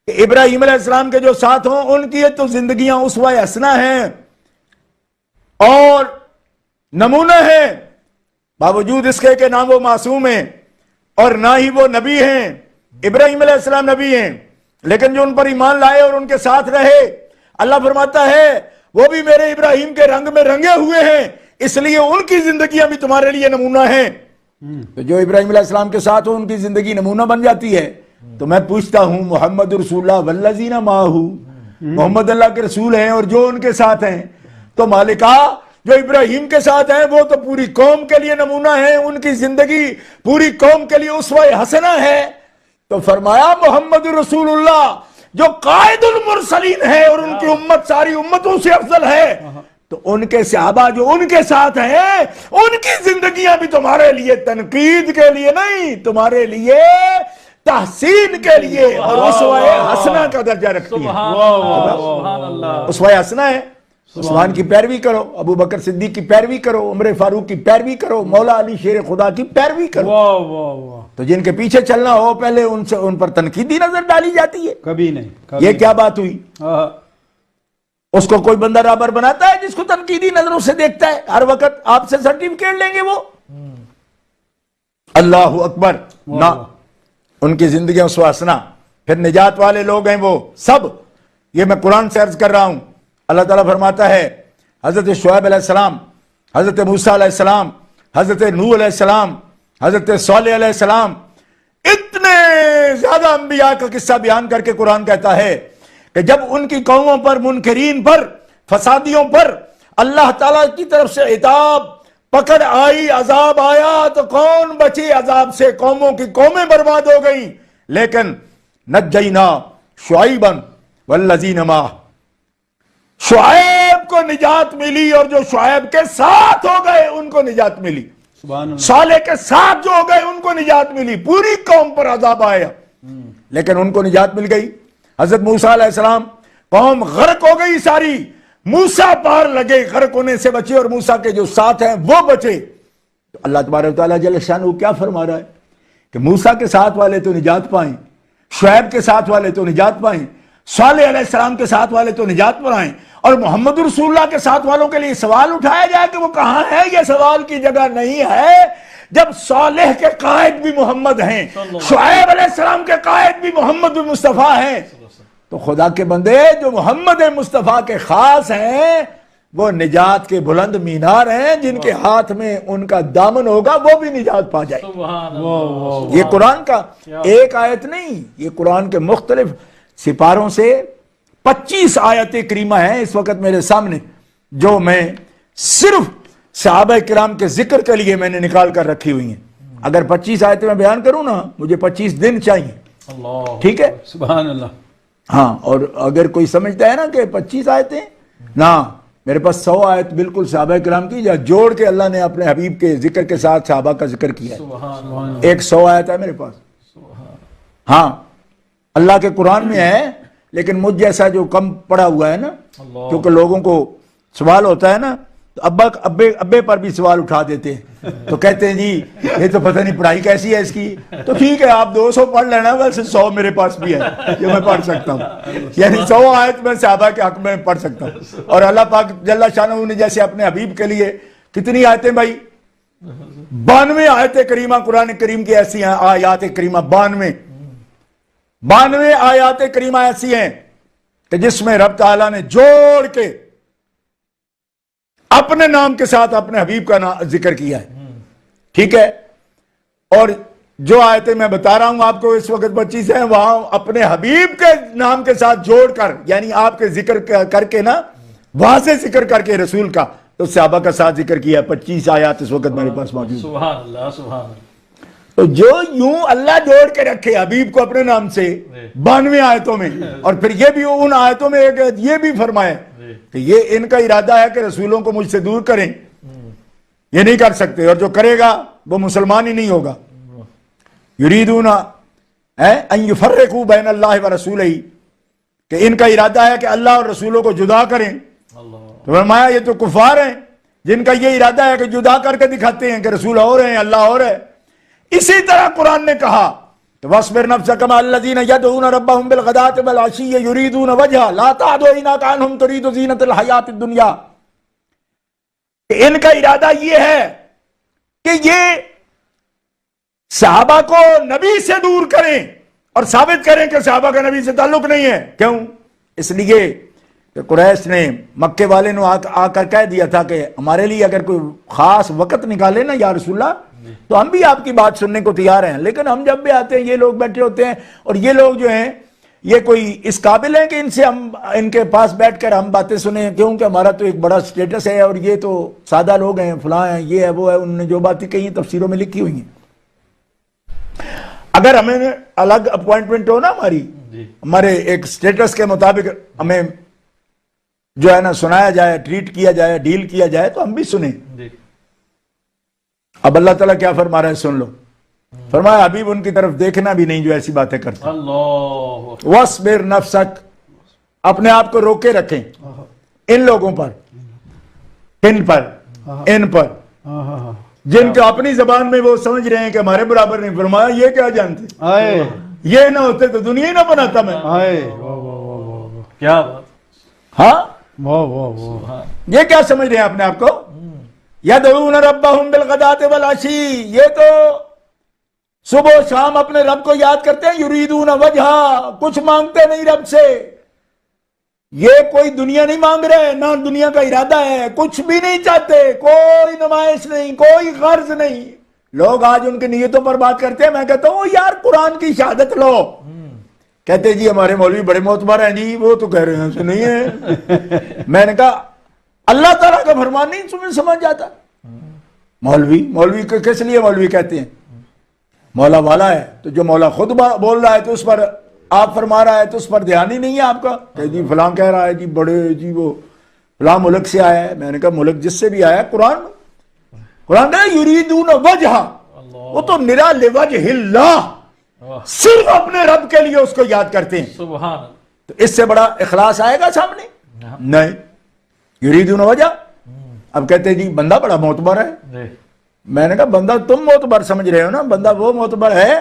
کہ ابراہیم علیہ السلام کے جو ساتھ ہوں ان کی تو زندگیاں اسوہ حسنہ ہیں اور نمونہ ہیں، باوجود اس کے کہ نہ وہ معصوم ہیں اور نہ ہی وہ نبی ہیں۔ ابراہیم علیہ السلام نبی ہیں، لیکن جو ان پر ایمان لائے اور ان کے ساتھ رہے، اللہ فرماتا ہے وہ بھی میرے ابراہیم کے رنگ میں رنگے ہوئے ہیں، اس لیے ان کی زندگیاں بھی تمہارے لیے نمونہ ہیں۔ تو جو ابراہیم علیہ السلام کے ساتھ ہو ان کی زندگی نمونہ بن جاتی ہے۔ تو میں پوچھتا ہوں محمد رسول اللہ والذین معہ، محمد اللہ کے رسول ہیں اور جو ان کے ساتھ ہیں، تو مالکہ جو ابراہیم کے ساتھ ہیں وہ تو پوری قوم کے لیے نمونہ ہیں، ان کی زندگی پوری قوم کے لیے اسوہ حسنہ ہے۔ تو فرمایا محمد رسول اللہ جو قائد المرسلین ہے اور ان کی امت ساری امتوں سے افضل ہے، تو ان کے صحابہ جو ان کے ساتھ ہیں ان کی زندگیاں بھی تمہارے لیے تنقید کے لیے نہیں، تمہارے لیے تحسین کے لیے اور اسوہ حسنہ کا درجہ رکھتی ہے۔ سبحان اللہ، اسوہ حسنہ ہے۔ عثمان کی پیروی کرو، ابو بکر صدیق کی پیروی کرو، عمر فاروق کی پیروی کرو، مولا علی شیر خدا کی پیروی کرو۔ واہ واہ واہ، تو جن کے پیچھے چلنا ہو پہلے ان پر تنقیدی نظر ڈالی جاتی ہے۔ کبھی نہیں، کبھی یہ کیا بات ہوئی؟ ہاں، اس کو کوئی بندہ رابر بناتا ہے جس کو تنقیدی نظروں سے دیکھتا ہے، ہر وقت آپ سے سرٹیفکیٹ لیں گے وہ؟ اللہ اکبر، نہ، ان کی زندگیاں اسوہ حسنہ۔ پھر نجات والے لوگ ہیں وہ سب، یہ میں قرآن سے عرض کر رہا ہوں۔ اللہ تعالیٰ فرماتا ہے حضرت شعیب علیہ السلام، حضرت موسیٰ علیہ السلام، حضرت نوح علیہ السلام، حضرت صالح علیہ السلام، اتنے زیادہ انبیاء کا قصہ بیان کر کے قرآن کہتا ہے کہ جب ان کی قوموں پر، منکرین پر، فسادیوں پر اللہ تعالیٰ کی طرف سے عتاب پکڑ آئی، عذاب آیا، تو کون بچی عذاب سے؟ قوموں کی قومیں برباد ہو گئیں، لیکن نجینا شعیبا والذین معہ، شعیب کو نجات ملی اور جو شعیب کے ساتھ ہو گئے ان کو نجات ملی، سبحان اللہ، صالح کے ساتھ جو ہو گئے ان کو نجات ملی۔ پوری قوم پر عذاب آیا لیکن ان کو نجات مل گئی۔ حضرت موسیٰ علیہ السلام، قوم غرق ہو گئی ساری، موسیٰ پار لگے، غرق ہونے سے بچے اور موسیٰ کے جو ساتھ ہیں وہ بچے۔ تو اللہ تبارک و تعالیٰ جل شانہ کیا فرما رہا ہے کہ موسیٰ کے ساتھ والے تو نجات پائیں، شعیب کے ساتھ والے تو نجات پائیں، صالح علیہ السلام کے ساتھ والے تو نجات پائیں، اور محمد رسول اللہ کے ساتھ والوں کے لیے سوال اٹھایا جائے کہ وہ کہاں ہے؟ یہ سوال کی جگہ نہیں ہے، جب صالح کے قائد بھی محمد ہیں، شعیب علیہ السلام کے قائد بھی محمد مصطفیٰ ہیں، تو خدا کے بندے جو محمد مصطفیٰ کے خاص ہیں وہ نجات کے بلند مینار ہیں، جن کے ہاتھ میں ان کا دامن ہوگا وہ بھی نجات پا جائے۔ سبحان اللہ، یہ قرآن کا ایک آیت نہیں، یہ قرآن کے مختلف سپاروں سے 25 آیت کریمہ ہیں اس وقت میرے سامنے، جو میں صرف صحابہ کرام کے ذکر کے لیے میں نے نکال کر رکھی ہوئی ہیں۔ اگر 25 آیتیں میں بیان کروں نا مجھے 25 دن چاہیے، اللہ، ٹھیک ہے؟ سبحان اللہ، ہاں، اور اگر کوئی سمجھتا ہے نا کہ 25 آیتیں، نہ، میرے پاس 100 آیت بالکل صحابہ کرام کی جوڑ کے اللہ نے اپنے حبیب کے ذکر کے ساتھ صحابہ کا ذکر کیا ہے، سبحان اللہ، ایک 100 آیت ہے میرے پاس۔ ہاں، اللہ کے قرآن میں ہے، لیکن مجھ جیسا جو کم پڑا ہوا ہے نا، کیونکہ لوگوں کو سوال ہوتا ہے نا تو ابے پر بھی سوال اٹھا دیتے ہیں، تو کہتے ہیں جی یہ تو پتہ نہیں پڑھائی کیسی ہے اس کی، تو ٹھیک ہے آپ 200 پڑھ لینا، ویسے 100 میرے پاس بھی ہے جو میں پڑھ سکتا ہوں، یعنی 100 آیت میں صحابہ کے حق میں پڑھ سکتا ہوں۔ اور اللہ پاک جل شانہ نے جیسے اپنے حبیب کے لیے کتنی آیتیں بھائی، 92 آیت کریمہ قرآن کریم کی ایسی ہیں، آیات کریمہ 92 آیات کریمہ ایسی ہیں کہ جس میں رب تعالیٰ نے جوڑ کے اپنے نام کے ساتھ اپنے حبیب کا ذکر کیا ہے، ٹھیک ہے؟ اور جو آیتیں میں بتا رہا ہوں آپ کو اس وقت 25 ہیں، وہاں اپنے حبیب کے نام کے ساتھ جوڑ کر، یعنی آپ کے ذکر کر کے نا، وہاں سے ذکر کر کے رسول کا، تو صحابہ کا ساتھ ذکر کیا ہے۔ 25 آیات اس وقت میرے پاس موجود ہے۔ سبحان اللہ، سبحان اللہ، تو جو یوں اللہ جوڑ کے رکھے حبیب کو اپنے نام سے 92 آیتوں میں، اور پھر یہ بھی ان آیتوں میں ایک یہ بھی فرمائے کہ یہ ان کا ارادہ ہے کہ رسولوں کو مجھ سے دور کریں، یہ نہیں کر سکتے، اور جو کرے گا وہ مسلمان ہی نہیں ہوگا۔ یریدون ان یفرقوا بین اللہ ورسولہ، کہ ان کا ارادہ ہے کہ اللہ اور رسولوں کو جدا کریں۔ تو فرمایا یہ تو کفار ہیں، جن کا یہ ارادہ ہے کہ جدا کر کے دکھاتے ہیں کہ رسول اور ہیں اللہ اور ہے. اسی طرح قرآن نے کہا کہ وَاصْبِرْ نَفْسَكَ مَعَ الَّذِينَ يَدْعُونَ رَبَّهُمْ بِالْغَدَاةِ وَالْعَشِيِّ يُرِيدُونَ وَجْهَهُ لَا تَعْدُ عَيْنَاكَ عَنْهُمْ تُرِيدُ زِينَةَ الْحَيَاةِ الدُّنْيَا. ان کا ارادہ یہ ہے کہ یہ صحابہ کو نبی سے دور کریں اور ثابت کریں کہ صحابہ کا نبی سے تعلق نہیں ہے. کیوں؟ اس لیے کہ قریش نے مکے والے نے آ کر کہہ دیا تھا کہ ہمارے لیے اگر کوئی خاص وقت نکالے نا یا رسول اللہ تو ہم بھی آپ کی بات سننے کو تیار ہیں، لیکن ہم جب بھی آتے ہیں یہ لوگ بیٹھے ہوتے ہیں اور یہ لوگ جو ہیں یہ کوئی اس قابل ہیں کہ ان سے ہم ان کے پاس بیٹھ کر ہم باتیں سنیں، کیونکہ ہمارا تو ایک بڑا سٹیٹس ہے اور یہ تو سادہ لوگ ہیں، فلاں ہیں، یہ ہے وہ ہے. انہوں نے جو باتیں کہی ہیں تفسیروں میں لکھی ہوئی ہیں. اگر ہمیں الگ اپوائنٹمنٹ ہو نا ہمارے ایک سٹیٹس کے مطابق ہمیں جو ہے نا سنایا جائے، ٹریٹ کیا جائے، ڈیل کیا جائے تو ہم بھی سنیں. اب اللہ تعالیٰ کیا فرما رہا ہے سن لو. فرمایا حبیب ان کی طرف دیکھنا بھی نہیں جو ایسی باتیں کرتے. اللہ وَاصْبِرْ نَفْسَكَ، اپنے آپ کو روکے رکھیں ان لوگوں پر، ان پر جن کے اپنی زبان میں وہ سمجھ رہے ہیں کہ ہمارے برابر نہیں. فرمایا یہ کیا جانتے، یہ نہ ہوتے تو دنیا ہی نہ بناتا میں. کیا بات. ہاں واہ یہ کیا سمجھ رہے ہیں اپنے آپ کو. یدعون ربہم بالغداۃ والعشی، یہ تو صبح و شام اپنے رب کو یاد کرتے ہیں. یریدون وجہا، کچھ مانگتے نہیں رب سے. یہ کوئی دنیا نہیں مانگ رہے، نہ دنیا کا ارادہ ہے، کچھ بھی نہیں چاہتے، کوئی نمائش نہیں، کوئی غرض نہیں. لوگ آج ان کی نیتوں پر بات کرتے ہیں. میں کہتا ہوں یار قرآن کی شہادت لو. کہتے جی ہمارے مولوی بڑے معتبر ہیں جی، وہ تو کہہ رہے ہیں ایسے نہیں ہے. میں نے کہا اللہ تعالیٰ کا فرمان نہیں تمہیں سمجھ جاتا. مولوی کو کس لیے مولوی کہتے ہیں؟ مولا والا ہے تو جو مولا خود بول رہا ہے تو اس پر آپ فرما رہا ہے تو اس پر دھیان ہی نہیں ہے آپ کا کہ جی فلاں کہہ رہا ہے جی بڑے جی وہ فلاں ملک سے آیا ہے. میں نے کہا ملک جس سے بھی آیا ہے قرآن کہا یریدون وجہا، وہ تو نرا لوجہ اللہ، صرف اپنے رب کے لیے اس کو یاد کرتے ہیں. سبحان. تو اس سے بڑا اخلاص آئے گا سامنے؟ نہیں. یریدون وجہ. اب کہتے ہیں جی بندہ بڑا معتبر ہے. میں نے کہا بندہ تم معتبر سمجھ رہے ہو نا، بندہ وہ معتبر ہے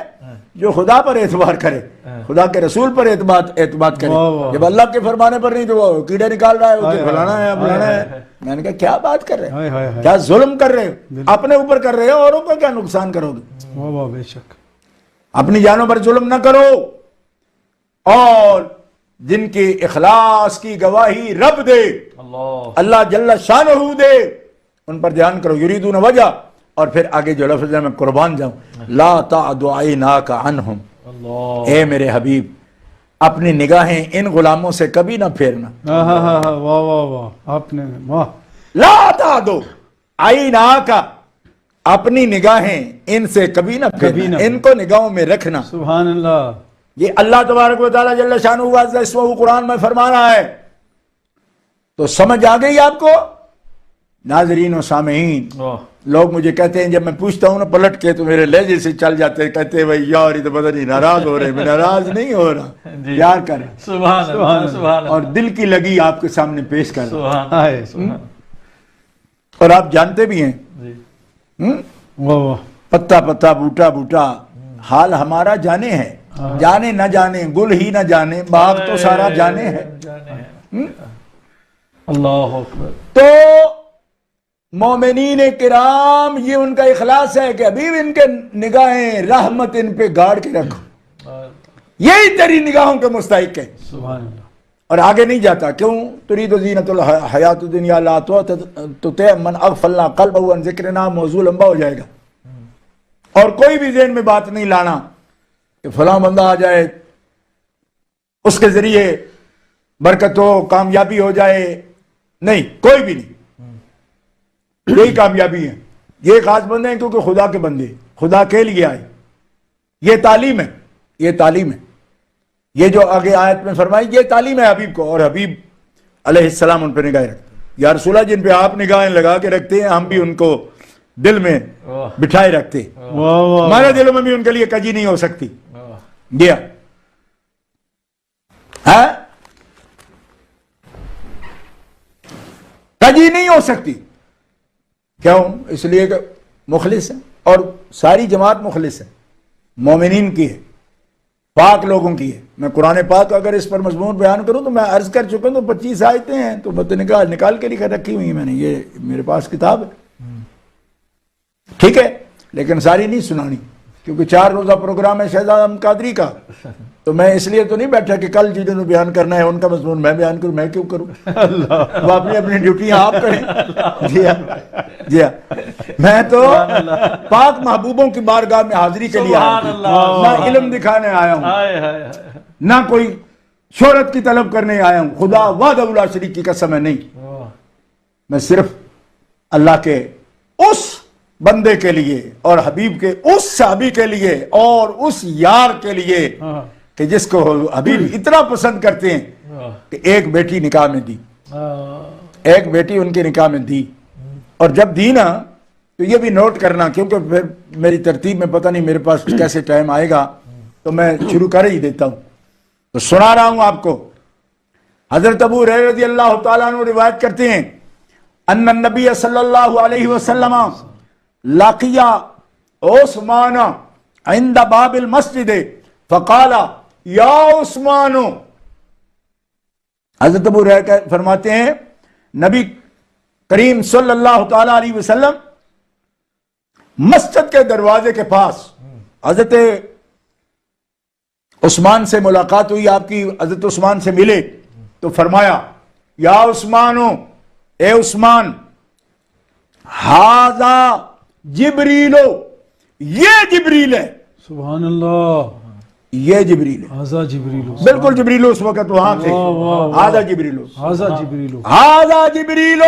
جو خدا پر اعتبار کرے، خدا کے رسول پر اعتبار کرے. جب اللہ کے فرمانے پر نہیں تو وہ کیڑے نکال رہا ہے، وہ فلانا ہے فلانا ہے. میں نے کہا کیا بات کر رہے ہو، کیا ظلم کر رہے ہو، اپنے اوپر کر رہے ہو، اوروں کا کیا نقصان کرو گے. بے شک اپنی جانوں پر ظلم نہ کرو. اور جن کے اخلاص کی گواہی رب دے، اللہ جل شانہ دے، ان پر دھیان کرو. یریدون وجہ. اور پھر آگے جو لفظ ہے میں قربان جاؤں، لا تعد عیناک عنہم، اے میرے حبیب اپنی نگاہیں ان غلاموں سے کبھی نہ پھیرنا. لا تعد عیناک، اپنی نگاہیں ان سے کبھی نہ پھیرنا، ان کو نگاہوں میں رکھنا. سبحان اللہ. یہ اللہ تبارک و تعالیٰ جل شانہ اسمہ قرآن میں فرما رہا ہے. تو سمجھ آ گئی آپ کو ناظرین و سامعین. لوگ مجھے کہتے ہیں جب میں پوچھتا ہوں نا پلٹ کے تو میرے لہجے سے چل جاتے ہیں، کہتے ہیں بھائی یار یہ تو پتہ نہیں ناراض ہو رہے. میں ناراض نہیں ہو رہا، پیار کریں. سبحان اللہ. سبحان اور دل کی لگی آپ کے سامنے پیش کر رہا. سبحان. اور آپ جانتے بھی ہیں پتا پتا بوٹا بوٹا حال ہمارا جانے ہے، جانے نہ جانے گل ہی نہ جانے باغ تو سارا جانے ہے. اللہ اکبر. تو مومنین کرام یہ ان کا اخلاص ہے کہ ابھی ان کے نگاہیں رحمت ان پہ گاڑ کے رکھو، یہی تیری نگاہوں کے مستحق ہے. سبحان اللہ. اور آگے نہیں جاتا. کیوں؟ ترید زینت الحیات الدنیا لا تطع من اغفلنا قلبہ عن ذکرنا، موضوع لمبا ہو جائے گا. اور کوئی بھی ذہن میں بات نہیں لانا کہ فلاں بندہ آ جائے اس کے ذریعے برکت ہو، کامیابی ہو جائے. نہیں، کوئی بھی نہیں. یہی کامیابی ہے. یہ خاص بندے ہیں کیونکہ خدا کے بندے، خدا کے لیے آئے. یہ تعلیم ہے، یہ تعلیم ہے. یہ جو آگے آیت میں فرمائی یہ تعلیم ہے حبیب کو. اور حبیب علیہ السلام ان پہ نگاہیں رکھتے ہیں. یا رسول اللہ جن پہ آپ نگاہیں لگا کے رکھتے ہیں ہم بھی ان کو دل میں بٹھائے رکھتے. ہمارے دلوں میں بھی ان کے لیے کجی نہیں ہو سکتی. گیا کجی نہیں ہو سکتی. کیوں؟ اس لیے کہ مخلص ہے، اور ساری جماعت مخلص ہے، مومنین کی ہے، پاک لوگوں کی ہے۔ میں قرآن پاک اگر اس پر مضمون بیان کروں تو میں عرض کر چکا ہوں، تو 25 آیتیں ہیں، تو نکال کے لکھ رکھی ہوئی ہیں میں نے، یہ میرے پاس کتاب ہے، ٹھیک ہے، لیکن ساری نہیں سنانی، کیونکہ 4 روزہ پروگرام ہے شہزاد احمد قادری کا، تو میں اس لیے تو نہیں بیٹھا کہ کل جنہوں نے بیان کرنا ہے ان کا مضمون میں بیان کروں، میں کیوں کروں؟ وہ اپنی اپنی ڈیوٹیاں آپ کریں۔ جی ہاں، جی ہاں، میں تو پاک محبوبوں کی بارگاہ میں حاضری کے لیے آیا ہوں، نہ علم دکھانے آیا ہوں، نہ کوئی شہرت کی طلب کرنے آیا ہوں، خدا وحدہ لا شریک کی قسم ہے، نہیں، میں صرف اللہ کے اس بندے کے لیے اور حبیب کے اس صحابی کے لیے اور اس یار کے لیے کہ جس کو حبیب اتنا پسند کرتے ہیں کہ ایک بیٹی نکاح میں دی، ایک بیٹی ان کے نکاح میں دی، اور جب دی نا تو یہ بھی نوٹ کرنا، کیونکہ پھر میری ترتیب میں پتہ نہیں میرے پاس کیسے ٹائم آئے گا، تو میں شروع کر ہی دیتا ہوں، تو سنا رہا ہوں آپ کو۔ حضرت ابو ہریرہ رضی اللہ تعالیٰ عنہ روایت کرتے ہیں، ان النبی صلی اللہ علیہ وسلم لقیا عثمان عند باب المسجد فقال یا عثمان، حضرت ابو ہریرہ فرماتے ہیں نبی کریم صلی اللہ تعالی علیہ وسلم مسجد کے دروازے کے پاس، حضرت عثمان سے ملاقات ہوئی آپ کی، حضرت عثمان سے ملے تو فرمایا یا عثمان، اے عثمان، ھذا جبریل، یہ جبریل ہے، سبحان اللہ، یہ جبریل ہے، ھذا جبریل، بالکل جبریل اس وقت وہاں تھے، ھذا جبریل، ھذا جبریل، ھذا جبریل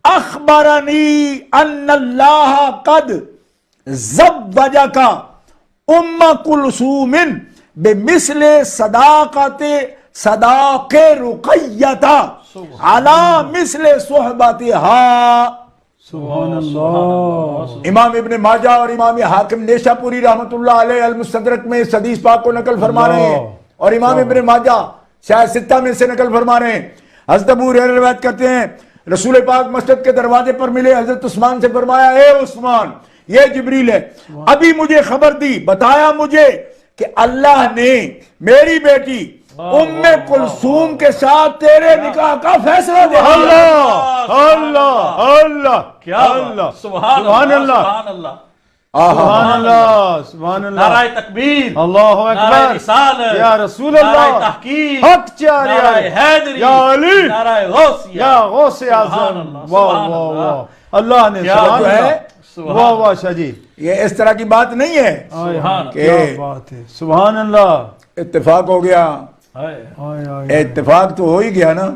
اخبرنی ان اللہ قد زوجک ام کلثوم بمثل صداق رقیہ علی مثل صحبتها، سبحان اللہ۔ امام ابن ماجہ اور امام حاکم نیشا پوری رحمت اللہ علیہ المستدرک میں اس حدیث پاک کو نقل فرما رہے ہیں، اور امام ابن ماجہ شاید 6 میں سے نقل فرما رہے ہیں۔ حضرت ابو ہریرہ روایت کرتے ہیں رسول پاک مسجد کے دروازے پر ملے، حضرت عثمان سے فرمایا اے عثمان، یہ جبریل ہے، ابھی مجھے خبر دی، بتایا مجھے کہ اللہ نے میری بیٹی ام کلثوم کے ساتھ تیرے نکاح کا فیصلہ دیا۔ اللہ اللہ اللہ، کیا اللہ، سبحان اللہ، سبحان اللہ، سبحان اللہ، سبحان اللہ، نعرہ تکبیر، اللہ نعرہ اکبر، رسالت، یا رسول نعرہ اللہ، تحقیق، حق چاریہ، نعرہ حیدری، یا علی، نعرہ غوثیہ، یا غوث اعظم، سبحان اللہ، واہ سبحان واہ اللہ، واہ، اللہ نے کیا سبحان جو ہے، اللہ، سبحان واہ واہ شاہ جی، یہ اس طرح کی بات نہیں ہے سبحان کہ کیا بات ہے، سبحان اللہ، اتفاق ہو گیا، ہائے، آئے آئے، اتفاق تو ہو ہی گیا نا،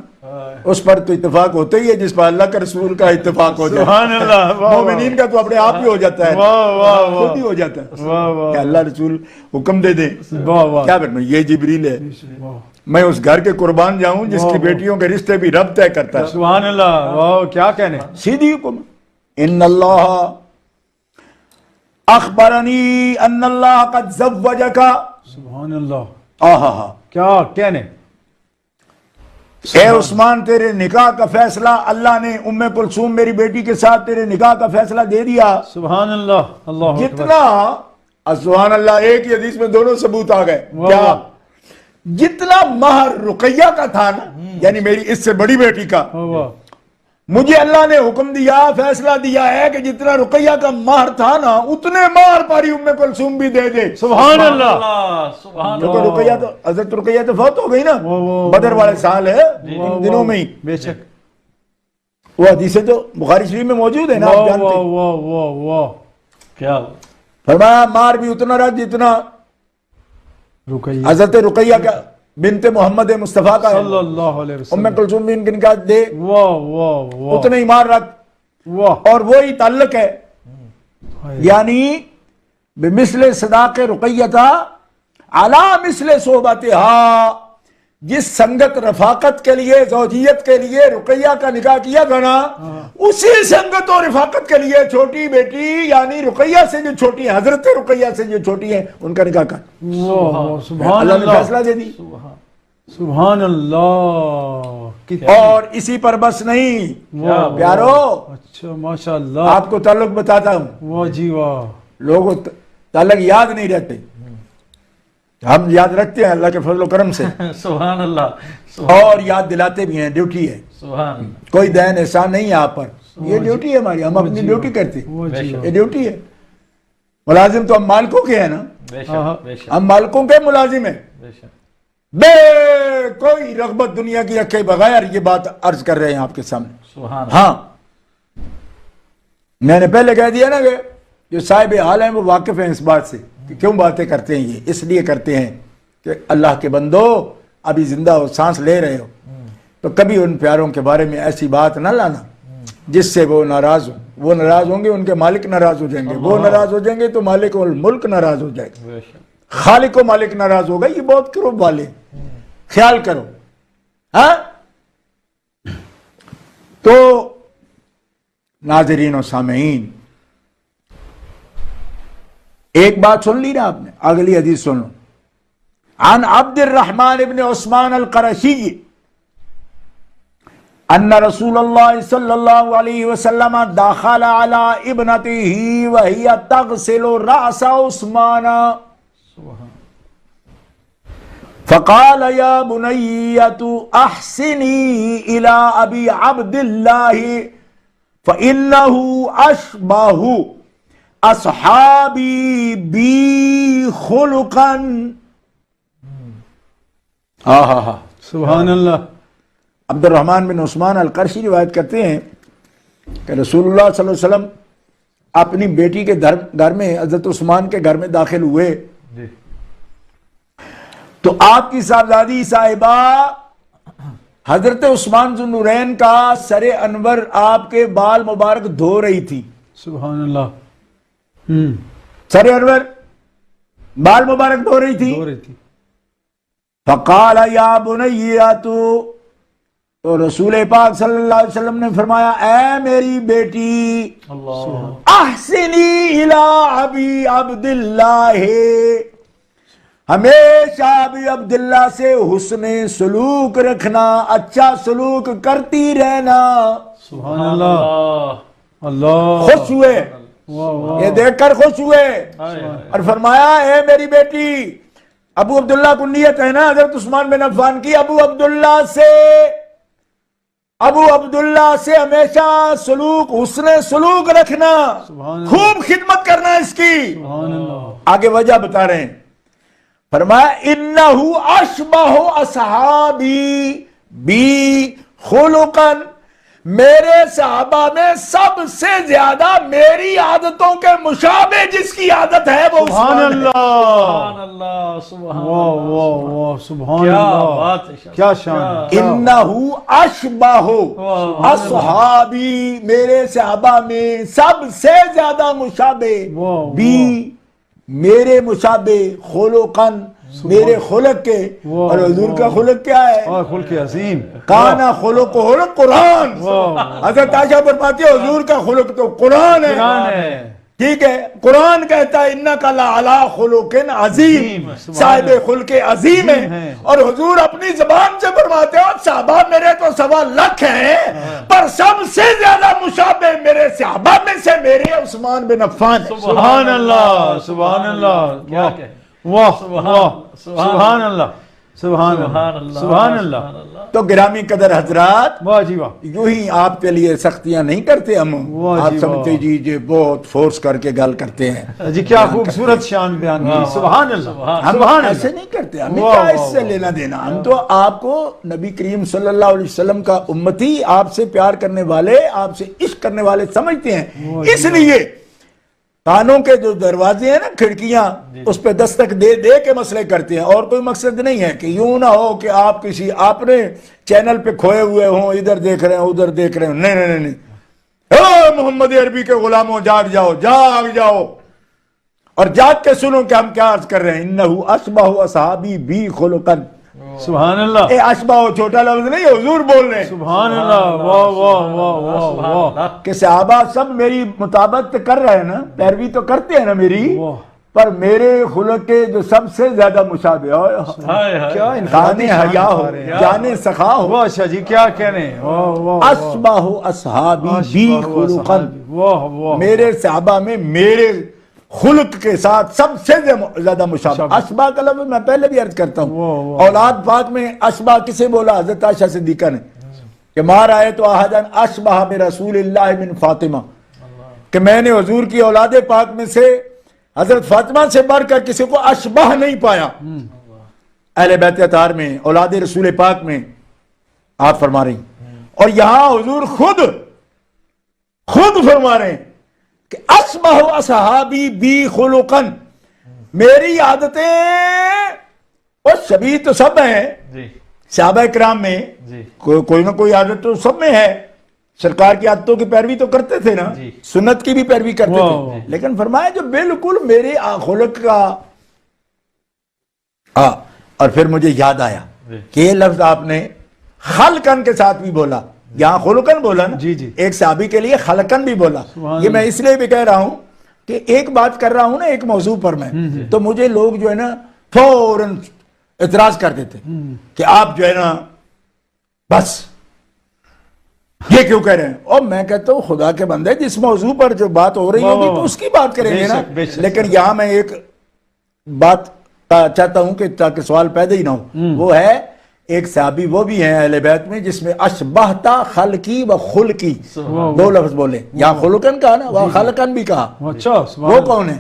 اس پر تو اتفاق ہوتا ہی ہے جس پر اللہ کا رسول کا اتفاق ہو جائے، سبحان اللہ، واہ مومنین کا تو اپنے آپ ہی ہو جاتا ہے، واہ واہ خود ہی ہو جاتا ہے واہ واہ، کہ اللہ رسول حکم دے دے، واہ واہ، کیا کرنا، یہ جبریل ہے، واہ، میں اس گھر کے قربان جاؤں جس کی بیٹیوں کے رشتے بھی رب طے کرتا ہے، سبحان اللہ، واہ، کیا کہنے، سیدھی حکم، ان اللہ اخبرنی ان اللہ قد زوجک، سبحان اللہ، آہا، کیا کہنے، اے عثمان تیرے نکاح کا فیصلہ اللہ نے ام کلثوم میری بیٹی کے ساتھ تیرے نکاح کا فیصلہ دے دیا۔ سبحان اللہ، اللہ اکبر، جتنا سبحان اللہ، ایک ہی حدیث میں دونوں ثبوت آ گئے، واہ کیا واہ، جتنا مہر رقیہ کا تھا نا، یعنی میری اس سے بڑی بیٹی کا، واہ واہ، مجھے اللہ نے حکم دیا، فیصلہ دیا ہے کہ جتنا رقیہ کا مہر تھا نا اتنے مہر پاری ام کلثوم بھی دے دے۔ سبحان اللہ، سبحان کیونکہ اللہ، رقیہ تو حضرت رقیہ تو فوت ہو گئی نا واہ واہ، بدر والے سال ہے، واہ ان دنوں میں ہی، بے شک، وہ حدیثیں تو بخاری شریف میں موجود ہے نا، واہ آپ جانتے واہ ہیں۔ واہ واہ واہ، کیا فرمایا مار بھی اتنا رہا جتنا رکیہ حضرت رقیہ کا بنت محمد مصطفیٰ کا صلی اللہ علیہ ام وسلم، کلثوم بھی ان کے نکاح دے، واہ واہ واہ، اتنے ہی مار رکھ، واہ، اور وہی تعلق ہے، ہائے، یعنی بمثل صداق رقیہ علی مثل صحبتها، جس سنگت رفاقت کے لیے زوجیت کے لیے رقیہ کا نکاح کیا تھا نا، اسی سنگت اور رفاقت کے لیے چھوٹی بیٹی یعنی رقیہ سے جو چھوٹی ہیں، حضرت رقیہ سے جو چھوٹی ہیں، ان کا نکاح کر، واہ واہ، سبحان اللہ نے اللہ، فیصلہ دے دی۔ سبحان اللہ، اور اسی پر بس نہیں واہ پیارو، اچھا ماشاءاللہ، آپ کو تعلق بتاتا ہوں، واہ جی واہ، لوگوں کو تعلق یاد نہیں رہتے، ہم یاد رکھتے ہیں اللہ کے فضل و کرم سے، سبحان اللہ، اور یاد دلاتے بھی ہیں، ڈیوٹی ہے، سبحان اللہ، کوئی دین احسان نہیں ہے آپ پر، یہ ڈیوٹی ہے ہماری، ہم اپنی ڈیوٹی کرتے ہیں، واہ جی یہ ڈیوٹی ہے۔ ملازم تو ہم مالکوں کے ہیں نا، بے ہاں۔ شک بے شک ہم مالکوں کے ملازم ہیں، بے شک، بے کوئی رغبت دنیا کی رکھے بغیر یہ بات عرض کر رہے ہیں آپ کے سامنے۔ سبحان اللہ، ہاں میں نے پہلے کہہ دیا نا کہ جو صاحب حال ہیں وہ واقف ہیں اس بات سے کہ کیوں باتیں کرتے ہیں، یہ اس لیے کرتے ہیں کہ اللہ کے بندو ابھی زندہ ہو، سانس لے رہے ہو، تو کبھی ان پیاروں کے بارے میں ایسی بات نہ لانا جس سے وہ ناراض ہوں، وہ ناراض ہوں گے ان کے مالک ناراض ہو جائیں گے، وہ ناراض ہو جائیں گے تو مالک الملک ناراض ہو جائے گا، بے شک، خالق و مالک ناراض ہوگا، یہ بہت قرب والے ہیں، خیال کرو۔ ہاں تو ناظرین و سامعین، ایک بات سن لی نا آپ نے، اگلی حدیث سن لو۔ عن عبد الرحمن ابن عثمان القرشی ان رسول اللہ صلی اللہ علیہ وسلم دخل على ابنته وهي تغسل رأس عثمان سبحان فقال يا بنية احسني الى ابي عبد الله فانه اشبه اصحابی بی خلقا۔ سبحان اللہ۔ عبد الرحمن بن عثمان القرشی روایت کرتے ہیں کہ رسول اللہ صلی اللہ علیہ وسلم اپنی بیٹی کے گھر میں، حضرت عثمان کے گھر میں داخل ہوئے جی، تو آپ کی صاحبزادی صاحبہ حضرت عثمان ذو النورین کا سر انور آپ کے بال مبارک دھو رہی تھی۔ سبحان اللہ۔ سر انور بال مبارک دھو رہی تھی۔ دو رہی تھی۔ فقال یا بنیۃ، تو رسول پاک صلی اللہ علیہ وسلم نے فرمایا اے میری بیٹی، اللہ، احسنی الی ابی عبداللہ، ہمیشہ ابی عبداللہ سے حسن سلوک رکھنا، اچھا سلوک کرتی رہنا۔ سبحان اللہ۔ اللہ، خوش ہوئے، واہ واہ، یہ دیکھ کر خوش ہوئے ہائے ہائے، اور فرمایا اے میری بیٹی، ابو عبداللہ کو نیت ہے نا حضرت عثمان بن عفان کی، ابو عبداللہ سے ہمیشہ سلوک، حسن سلوک رکھنا، سبحان اللہ۔ خوب خدمت کرنا اس کی۔ سبحان اللہ۔ آگے وجہ بتا رہے ہیں، فرمایا انہو اشبہ اصحابی بی خلقا، میرے صحابہ میں سب سے زیادہ میری عادتوں کے مشابہ جس کی عادت ہے وہ سبحان عثمان ہے۔ اللہ۔ سبحان اللہ، سبحان واہ اللہ، واہ واہ، سبحان کیا اللہ، بات ہے شاہ، کیا شان، کیا- انہو اشبہ واہ، اصحابی، میرے صحابہ میں سب سے زیادہ مشابہ واہ، بھی، میرے مشابہ خلقاً، میرے خلق کے، واہ، اور حضور کا واہ۔ خلق کیا ہے؟ اور خلق عظیم، کانا خلق قرآن۔ واہ، حضرت عائشہ فرماتی ہے حضور کا خلق تو قرآن ہے۔ قرآن ہے۔ ٹھیک ہے، قرآن کہتا ہے انکا لعلی خلق عظیم، صاحب خلق عظیم ہے، اور حضور اپنی زبان سے فرماتے ہو صحابہ میرے تو 1.25 لاکھ ہیں، پر سب سے زیادہ مشابہ میرے صحابہ میں سے میرے عثمان بن عفان ہے۔ سبحان اللہ، سبحان اللہ، کیا واہ کہے؟ واہ سبحان واہ، اللہ، سبحان اللہ، سبحان سبحان اللہ، اللہ، سبحان اللہ، سبحان اللہ، تو گرامی قدر حضرات، واہ جی واہ، یوں ہی آپ کے لیے سختیاں نہیں کرتے ہم، واہ آپ جی سمجھتے واہ۔ جی بہت فورس کر کے گل کرتے ہیں، جی کیا خوبصورت شان بیان کی، سبحان اللہ، سبحان ہم سبحان ایسے اللہ، نہیں کرتے، ہمیں واہ، کیا واہ، اس سے واہ۔ لینا دینا، ہم تو آپ کو نبی کریم صلی اللہ علیہ وسلم کا امتی، آپ سے پیار کرنے والے، آپ سے عشق کرنے والے سمجھتے ہیں، اس لیے کانوں کے جو دروازے ہیں نا، کھڑکیاں، اس پہ دستک دے دے کے مسئلے کرتے ہیں، اور کوئی مقصد نہیں ہے کہ یوں نہ ہو کہ آپ کسی اپنے چینل پہ کھوئے ہوئے ہوں، ادھر دیکھ رہے ہیں ادھر دیکھ رہے ہیں، نہیں نہیں نہیں، اے محمد عربی کے غلاموں جاگ جاؤ، جاگ جاؤ، اور جاگ کے سنو کہ ہم کیا عرض کر رہے ہیں۔ انہو اشبہ اصحابی بی خلقا، سبحان اللہ، اے اشبہ چھوٹا لفظ نہیں، حضور بول رہے ہیں سبحان اللہ، واہ واہ واہ واہ سبحان واہ، اللہ، کہ صحابہ سب میری مطابقت کر رہے ہیں نا، پیروی تو کرتے ہیں نا میری، واہ، پر میرے خلق کے جو سب سے زیادہ مشابہ کیا خانے حیا ہو جانے سخا ہو واہ شاہ جی کیا کہنے اشبہ اصحابی بی خلقا واہ واہ میرے صحابہ میں میرے خلق کے ساتھ سب سے زیادہ مشابہ. اشبہ کا لفظ میں پہلے بھی عرض کرتا ہوں. اولاد پاک میں اشبہ کسے بولا؟ حضرت عائشہ صدیقہ نے کہ ما رأیت احدا اشبہ برسول اللہ من فاطمہ، کہ میں نے حضور کی اولاد پاک میں سے حضرت فاطمہ سے بڑھ کر کسی کو اشبہ نہیں پایا. اہل بیت اطہار میں، اولاد رسول پاک میں آپ فرما رہی. اور یہاں حضور خود فرما رہے ہیں کہ اشبہ اصحابی بی خلقا، میری عادتیں اور شبیہ تو سب ہیں جی صحابہ کرام میں، جی کوئی نہ کوئی عادت تو سب میں ہے. سرکار کی عادتوں کی پیروی تو کرتے تھے نا، جی. سنت کی بھی پیروی کرتے واہ. تھے، لیکن فرمایا جو بالکل میرے خلق کا. اور پھر مجھے یاد آیا جی. کہ یہ لفظ آپ نے خلقن کے ساتھ بھی بولا، یہاں خلقن بولا نا، جی جی ایک صحابی کے لیے خلقن بھی بولا. سبحان یہ میں اس لیے بھی کہہ رہا ہوں کہ ایک بات کر رہا ہوں نا ایک موضوع پر میں، تو مجھے لوگ جو ہے نا فوراً اعتراض کر دیتے کہ آپ جو ہے نا بس یہ کیوں کہہ رہے ہیں. اور میں کہتا ہوں خدا کے بندے جس موضوع پر جو بات ہو رہی ہوگی تو اس کی بات کریں گے نا. بے شک. لیکن یہاں میں ایک بات چاہتا ہوں کہ تاکہ سوال پیدا ہی نہ ہو، وہ ہے ایک صحابی وہ بھی ہیں اہل بیت میں جس میں اشبہتا خلقی و خلقی دو لفظ بولے. یہاں خلقن کہا نا، وہاں خلقن بھی کہا. اچھا وہ کون ہے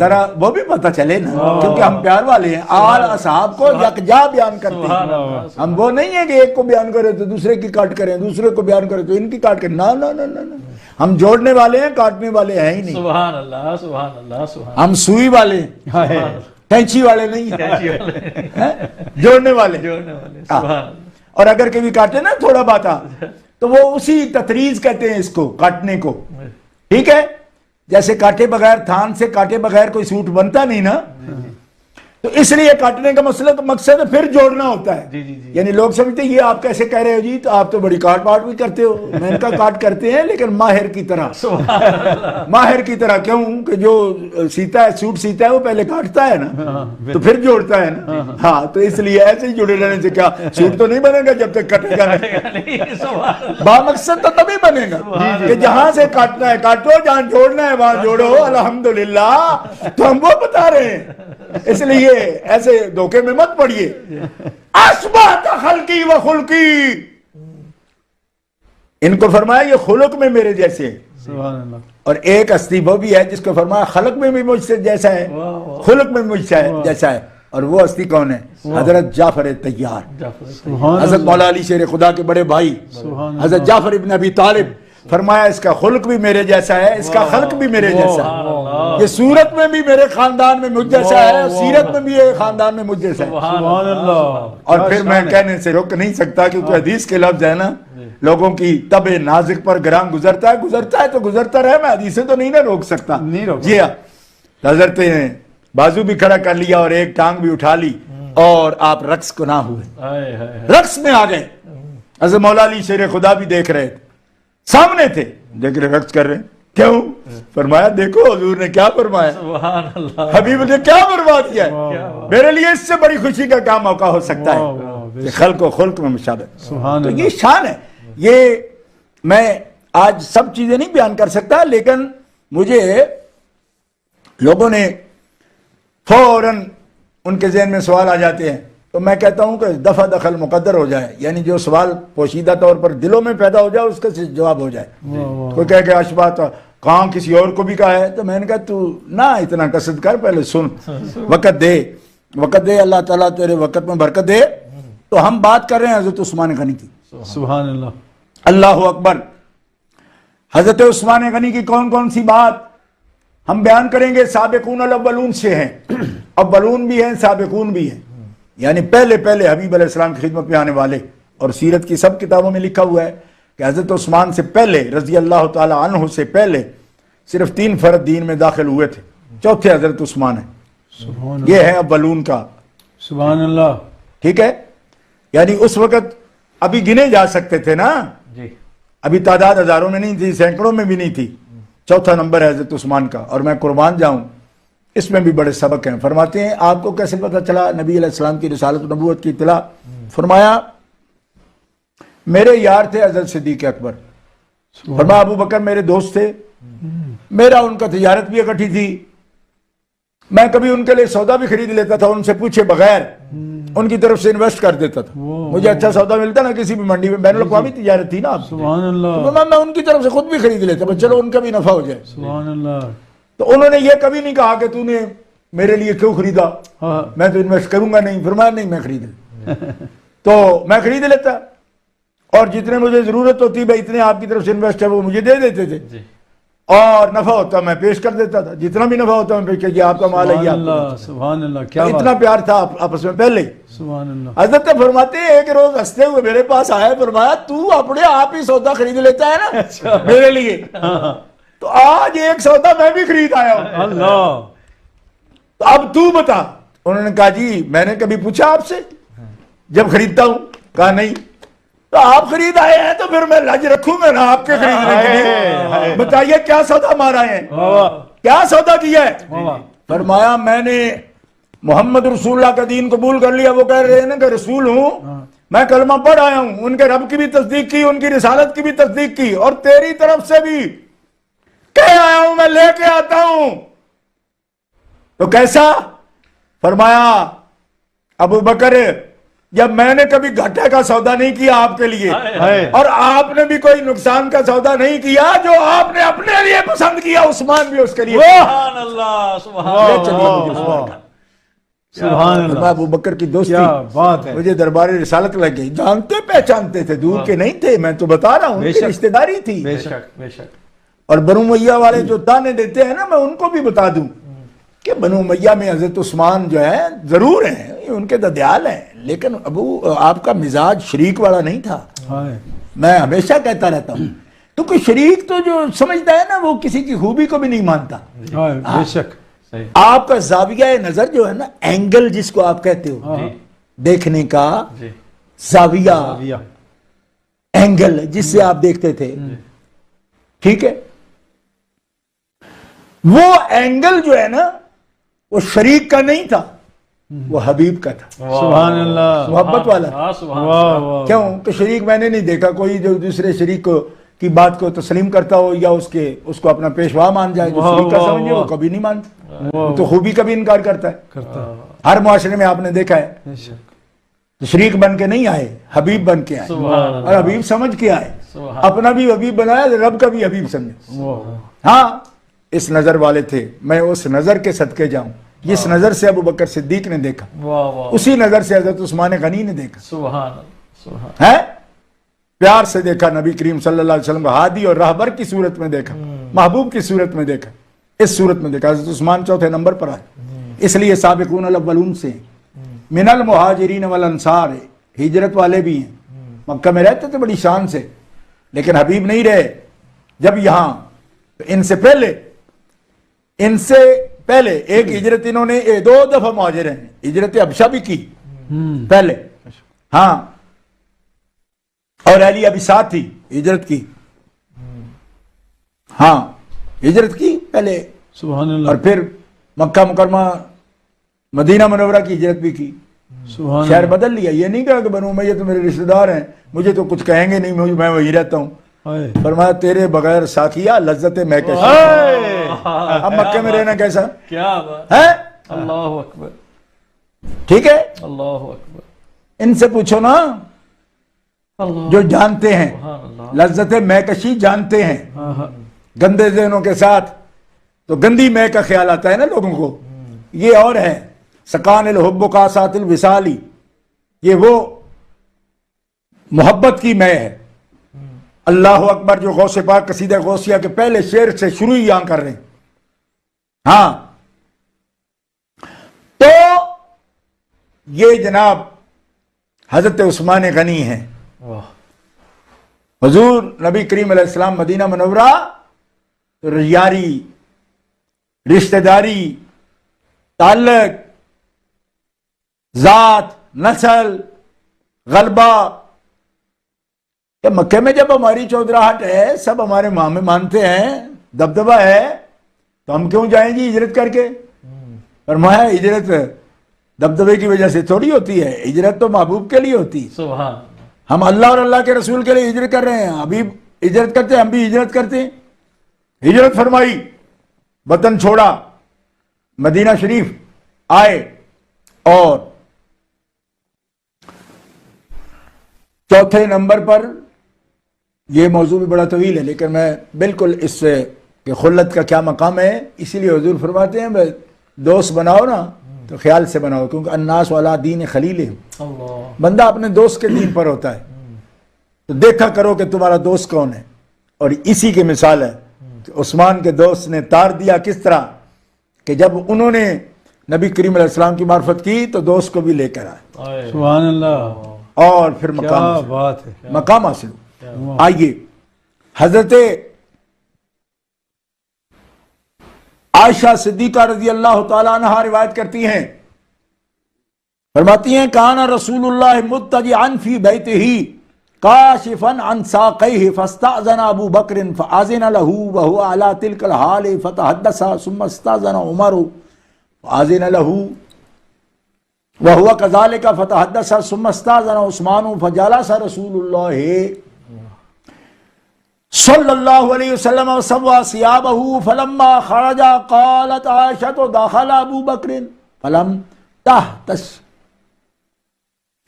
ذرا وہ بھی پتہ چلے نا، کیونکہ ہم پیار والے ہیں، آل اصحاب کو یکجا بیان کرتے ہیں. ہم وہ نہیں ہیں کہ ایک کو بیان کرے تو دوسرے کی کاٹ کریں، دوسرے کو بیان کرے تو ان کی کاٹ کریں. نہ نہ نہ نہ، ہم جوڑنے والے ہیں، کاٹنے والے ہیں ہی نہیں. سبحان اللہ سبحان اللہ سبحان ہم سوئی والے ہیں، کینچی والے نہیں ہیں، جوڑنے والے. سبحان اللہ. اور اگر کبھی کاٹے نا تھوڑا باتا تو وہ اسی تطریز کہتے ہیں اس کو، کاٹنے کو. ٹھیک ہے، جیسے کاٹے بغیر تھان سے کاٹے بغیر کوئی سوٹ بنتا نہیں نا، تو اس لیے کاٹنے کا مقصد پھر جوڑنا ہوتا ہے. جی جی جی. یعنی لوگ سمجھتے ہیں یہ آپ کیسے کہہ رہے ہو جی، تو آپ تو بڑی کاٹ پاٹ بھی کرتے ہو. میں ان کا کاٹ کرتے ہیں لیکن ماہر کی طرح. ماہر کی طرح کیوں کہ جو سیتا ہے سوٹ سیتا ہے وہ پہلے کاٹتا ہے نا تو پھر جوڑتا ہے نا. ہاں تو اس لیے ایسے ہی جڑے رہنے سے کیا سوٹ تو نہیں بنے گا جب تک کٹے گا نہیں. بامقصد تو تبھی بنے گا کہ جہاں سے کاٹنا ہے کاٹو، جہاں جوڑنا ہے وہاں جوڑو. الحمدللہ. تو ہم وہ بتا رہے ہیں، اس لیے ایسے دھوکے میں مت پڑیے. اشبہت خلقی و خلقی، ان کو فرمایا یہ خلق میں میرے جیسے ہیں. سبحان اللہ. اور ایک ہستی وہ بھی ہے جس کو فرمایا خلق میں بھی مجھ سے جیسا ہے، خلق میں مجھ سے جیسا ہے. اور وہ ہستی کون ہے؟ حضرت جعفر طیار، سبحان حضرت مولا علی شیر خدا کے بڑے بھائی حضرت جعفر ابن ابی طالب. فرمایا اس کا خلق بھی میرے جیسا ہے، اس کا خلق بھی میرے جیسا ہے. یہ صورت میں بھی میرے خاندان میں مجھ جیسا ہے، سیرت میں بھی یہ خاندان میں مجھ جیسا ہے. سبحان اللہ. اور پھر میں کہنے سے رک نہیں سکتا کیونکہ حدیث کے لفظ ہے نا، لوگوں کی طب نازک پر گراں گزرتا ہے تو گزرتا رہے. میں حدیث سے تو نہیں نہ روک سکتا. جی ہاں، حضرت نے بازو بھی کھڑا کر لیا اور ایک ٹانگ بھی اٹھا لی اور آپ رقص کو نہ ہوئے، رقص میں آ گئے. حضرت مولا علی شیر خدا بھی دیکھ رہے تھے، سامنے تھے، دیکھ رہے رقص کر رہے. کیوں؟ فرمایا دیکھو حضور نے کیا فرمایا، سبحان اللہ. حبیب نے کیا برباد کیا ہے. میرے لیے اس سے بڑی خوشی کا کام موقع ہو سکتا ہے کہ خلق و خلق میں مشابہ. سبحان تو اللہ. یہ شان ہے. یہ میں آج سب چیزیں نہیں بیان کر سکتا، لیکن مجھے لوگوں نے فوراً ان کے ذہن میں سوال آ جاتے ہیں تو میں کہتا ہوں کہ دفع دخل مقدر ہو جائے. یعنی جو سوال پوشیدہ طور پر دلوں میں پیدا ہو جائے اس کا جواب ہو جائے. کوئی کہے کہ اشبہت کہاں کسی اور کو بھی کہا ہے، تو میں نے کہا تو نہ اتنا قصد کر، پہلے سن، وقت دے اللہ تعالیٰ تیرے وقت میں برکت دے. تو ہم بات کر رہے ہیں حضرت عثمان غنی کی. سبحان اللہ. اللہ اکبر. حضرت عثمان غنی کی کون کون سی بات ہم بیان کریں گے. سابقون الاولون سے ہیں، اولون بھی ہیں، سابقون بھی ہیں. یعنی پہلے حبیب علیہ السلام کی خدمت میں آنے والے. اور سیرت کی سب کتابوں میں لکھا ہوا ہے کہ حضرت عثمان سے پہلے رضی اللہ تعالی عنہ سے پہلے صرف 3 فرد دین میں داخل ہوئے تھے، چوتھے حضرت عثمان ہیں. سبحان یہ ہے اولون کا. سبحان اللہ. ٹھیک ہے، یعنی اس وقت ابھی گنے جا سکتے تھے نا، جی. ابھی تعداد ہزاروں میں نہیں تھی، سینکڑوں میں بھی نہیں تھی. چوتھا نمبر ہے حضرت عثمان کا. اور میں قربان جاؤں اس میں بھی بڑے سبق ہیں. فرماتے ہیں آپ کو کیسے پتہ چلا نبی علیہ السلام کی رسالت و نبوت کی اطلاع؟ فرمایا میرے یار تھے حضرت صدیق اکبر. فرمایا ابو بکر میرے دوست تھے, میرا ان کا تجارت بھی اکٹھی تھی, میں کبھی ان کے لیے سودا بھی خرید لیتا تھا ان سے پوچھے بغیر, ان کی طرف سے انویسٹ کر دیتا تھا. مجھے اچھا سودا ملتا نا کسی بھی منڈی میں, بین الاقوامی تجارت تھی نا آپ, سبحان اللہ, میں ان کی طرف سے خود بھی خرید لیتا, چلو ان کا بھی نفع ہو جائے. سبحان اللہ. تو انہوں نے یہ کبھی نہیں کہا کہ تو نے میرے لیے کیوں خریدا, میں تو انویسٹ کروں گا نہیں. فرمایا نہیں میں خرید تو میں خرید لیتا, اور جتنے مجھے ضرورت ہوتی بھائی اتنے آپ کی طرف سے انویسٹ ہے وہ مجھے دے دیتے تھے, اور نفع ہوتا میں پیش کر دیتا تھا, جتنا بھی نفع ہوتا میں پیش کر, آپ کا مال ہے. سبحان اللہ, کیا اتنا پیار تھا آپس میں پہلے. سبحان اللہ. حضرت فرماتے ہیں ایک روز ہنستے ہوئے میرے پاس آیا, فرمایا تو اپنے آپ ہی سودا خرید لیتا ہے نا میرے لیے, تو آج ایک سودا میں بھی خرید آیا ہوں, اللہ, تو اب تو بتا. انہوں نے کہا جی میں نے کبھی پوچھا آپ سے جب خریدتا ہوں؟ کہا نہیں. تو آپ خرید آئے ہیں تو پھر میں لج رکھوں گا نا آپ کے خریدنے کے لیے. بتائیے کیا سودا مارا ہے, کیا سودا کیا ہے؟ فرمایا میں نے محمد رسول اللہ کا دین قبول کر لیا. وہ کہہ رہے ہیں نا کہ رسول ہوں, میں کلمہ پڑھ آیا ہوں, ان کے رب کی بھی تصدیق کی, ان کی رسالت کی بھی تصدیق کی, اور تیری طرف سے بھی کہہ آیا ہوں, میں لے کے آتا ہوں. تو کیسا؟ فرمایا ابو بکر جب میں نے کبھی گھاٹے کا سودا نہیں کیا آپ کے لیے, اور آپ نے بھی کوئی نقصان کا سودا نہیں کیا, جو آپ نے اپنے لیے پسند کیا عثمان بھی اس کے لیے. سبحان اللہ, سبحان اللہ. سبحان اللہ. ابو بکر کی دوستی کیا بات ہے. مجھے دربار رسالت لگ گئی. جانتے پہچانتے تھے, دور کے نہیں تھے, میں تو بتا رہا ہوں, رشتہ داری تھی. بے شک, بے شک. اور بنو امیہ والے جو تانے دیتے ہیں نا, میں ان کو بھی بتا دوں کہ بنو امیہ میں حضرت عثمان جو ہے ضرور ہیں, ان کے ددیال ہیں, لیکن ابو آپ کا مزاج شریک والا نہیں تھا. میں ہمیشہ کہتا رہتا ہوں, تو کوئی شریک تو جو سمجھتا ہے نا وہ کسی کی خوبی کو بھی نہیں مانتا. بے شک. آپ کا زاویہ نظر جو ہے نا, اینگل جس کو آپ کہتے ہو, دیکھنے کا زاویہ, اینگل جس سے آپ دیکھتے تھے, ٹھیک ہے, وہ اینگل جو ہے نا وہ شریک کا نہیں تھا, وہ حبیب کا تھا. سبحان اللہ. محبت والا. کیوں کہ شریک میں نے نہیں دیکھا کوئی جو دوسرے شریک کی بات کو تسلیم کرتا ہو یا اس کو اپنا پیشوا مان جائے. جو شریک کا سمجھے وہ کبھی نہیں مانتا, تو خوبی کا بھی انکار کرتا ہے. ہر معاشرے میں آپ نے دیکھا ہے, شریک بن کے نہیں آئے, حبیب بن کے آئے, اور حبیب سمجھ کے آئے. اپنا بھی حبیب بنایا, رب کا بھی حبیب سمجھے. ہاں اس نظر والے تھے, میں اس نظر کے صدقے جاؤں. جس نظر سے ابو بکر صدیق نے دیکھا, اسی نظر سے حضرت عثمان غنی نے دیکھا. سبحان اللہ. ہے پیار سے دیکھا نبی کریم صلی اللہ علیہ وسلم کو, ہادی اور راہبر کی صورت میں دیکھا, محبوب کی صورت میں دیکھا, اس صورت میں دیکھا. حضرت عثمان چوتھے نمبر پر آئے, اس لیے سابقون الاولون سے, من المہاجرین والانصار, ہجرت والے بھی ہیں. مکہ میں رہتے تھے بڑی شان سے, لیکن حبیب نہیں رہے. جب یہاں ان سے پہلے ایک ہجرت انہوں نے 2 دفعہ مہاجر ہیں, ہجرت حبشہ بھی کی پہلے, ہاں, اور اہلیہ بھی ساتھ تھی ہجرت کی, ہاں ہجرت کی پہلے, سبحان اللہ. اور پھر مکہ مکرمہ مدینہ منورہ کی ہجرت بھی کی. شہر بدل لیا. یہ نہیں کہا کہ بنو امیہ تو میرے رشتہ دار ہیں, مجھے تو کچھ کہیں گے نہیں, میں وہی رہتا ہوں. فرمایا تیرے بغیر ساکیہ لذت میں کیسے, اب مکہ میں رہنا کیسا, کیا بات ہے. اللہ اکبر. ٹھیک ہے, اللہ اکبر. ان سے پوچھو نا جو جانتے ہیں, لذت میں کشی جانتے ہیں. گندے ذہنوں کے ساتھ تو گندی میں کا خیال آتا ہے نا لوگوں کو. یہ اور ہے سکان الحب قاسات الوصالی, یہ وہ محبت کی میں ہے. اللہ اکبر جو غوث پاک قصیدہ غوثیہ کے پہلے شعر سے شروع ہی یہاں کر رہے ہیں. ہاں تو یہ جناب حضرت عثمان غنی ہیں. حضور نبی کریم علیہ السلام مدینہ منورہ, یاری, رشتہ داری, تعلق, ذات, نسل, غلبہ. کہ مکہ میں جب ہماری چودراہٹ ہے, سب ہمارے مانتے ہیں, دبدبہ ہے, تو ہم کیوں جائیں گی ہجرت کر کے. فرمایا ہجرت دبدبے کی وجہ سے تھوڑی ہوتی ہے، ہجرت تو محبوب کے لیے ہوتی ہے۔ سبحان ہم اللہ اور اللہ کے رسول کے لیے ہجرت کر رہے ہیں، ابھی ہجرت کرتے ہیں، ہم بھی ہجرت کرتے ہیں۔ ہجرت فرمائی، وطن چھوڑا، مدینہ شریف آئے، اور چوتھے نمبر پر یہ موضوع بھی بڑا طویل ہے، لیکن میں بالکل اس سے کہ خلت کا کیا مقام ہے اسی لیے حضور فرماتے ہیں دوست بناؤ نا تو خیال سے بناؤ، کیونکہ الناس علی دین خلیل، اللہ بندہ اپنے دوست کے دین پر ہوتا ہے، تو دیکھا کرو کہ تمہارا دوست کون ہے۔ اور اسی کی مثال ہے کہ عثمان کے دوست نے تار دیا کس طرح کہ جب انہوں نے نبی کریم علیہ السلام کی معرفت کی تو دوست کو بھی لے کر آئے، سبحان اللہ، اور پھر مقام کیا حاصل، بات ہے، مقام حاصل ہوا۔ آئیے حضرت عائشہ صدیقہ رضی اللہ تعالیٰ عنہ روایت کرتی ہیں، فرماتی ہیں کان رسول اللہ مضطجعا فی بیتہ کاشفا عن ساقیہ فاستأذن ابو بکر فآذن له وهو على تلك الحال فتحدث ثم استأذن عمر فآذن له وهو كذلك فتحدث ثم استأذن عثمان فجلس رسول الله صلی اللہ علیہ وسلم وسوى ثيابه فلما خرج قالت عائشة دخل ابو بکر فلم تحتش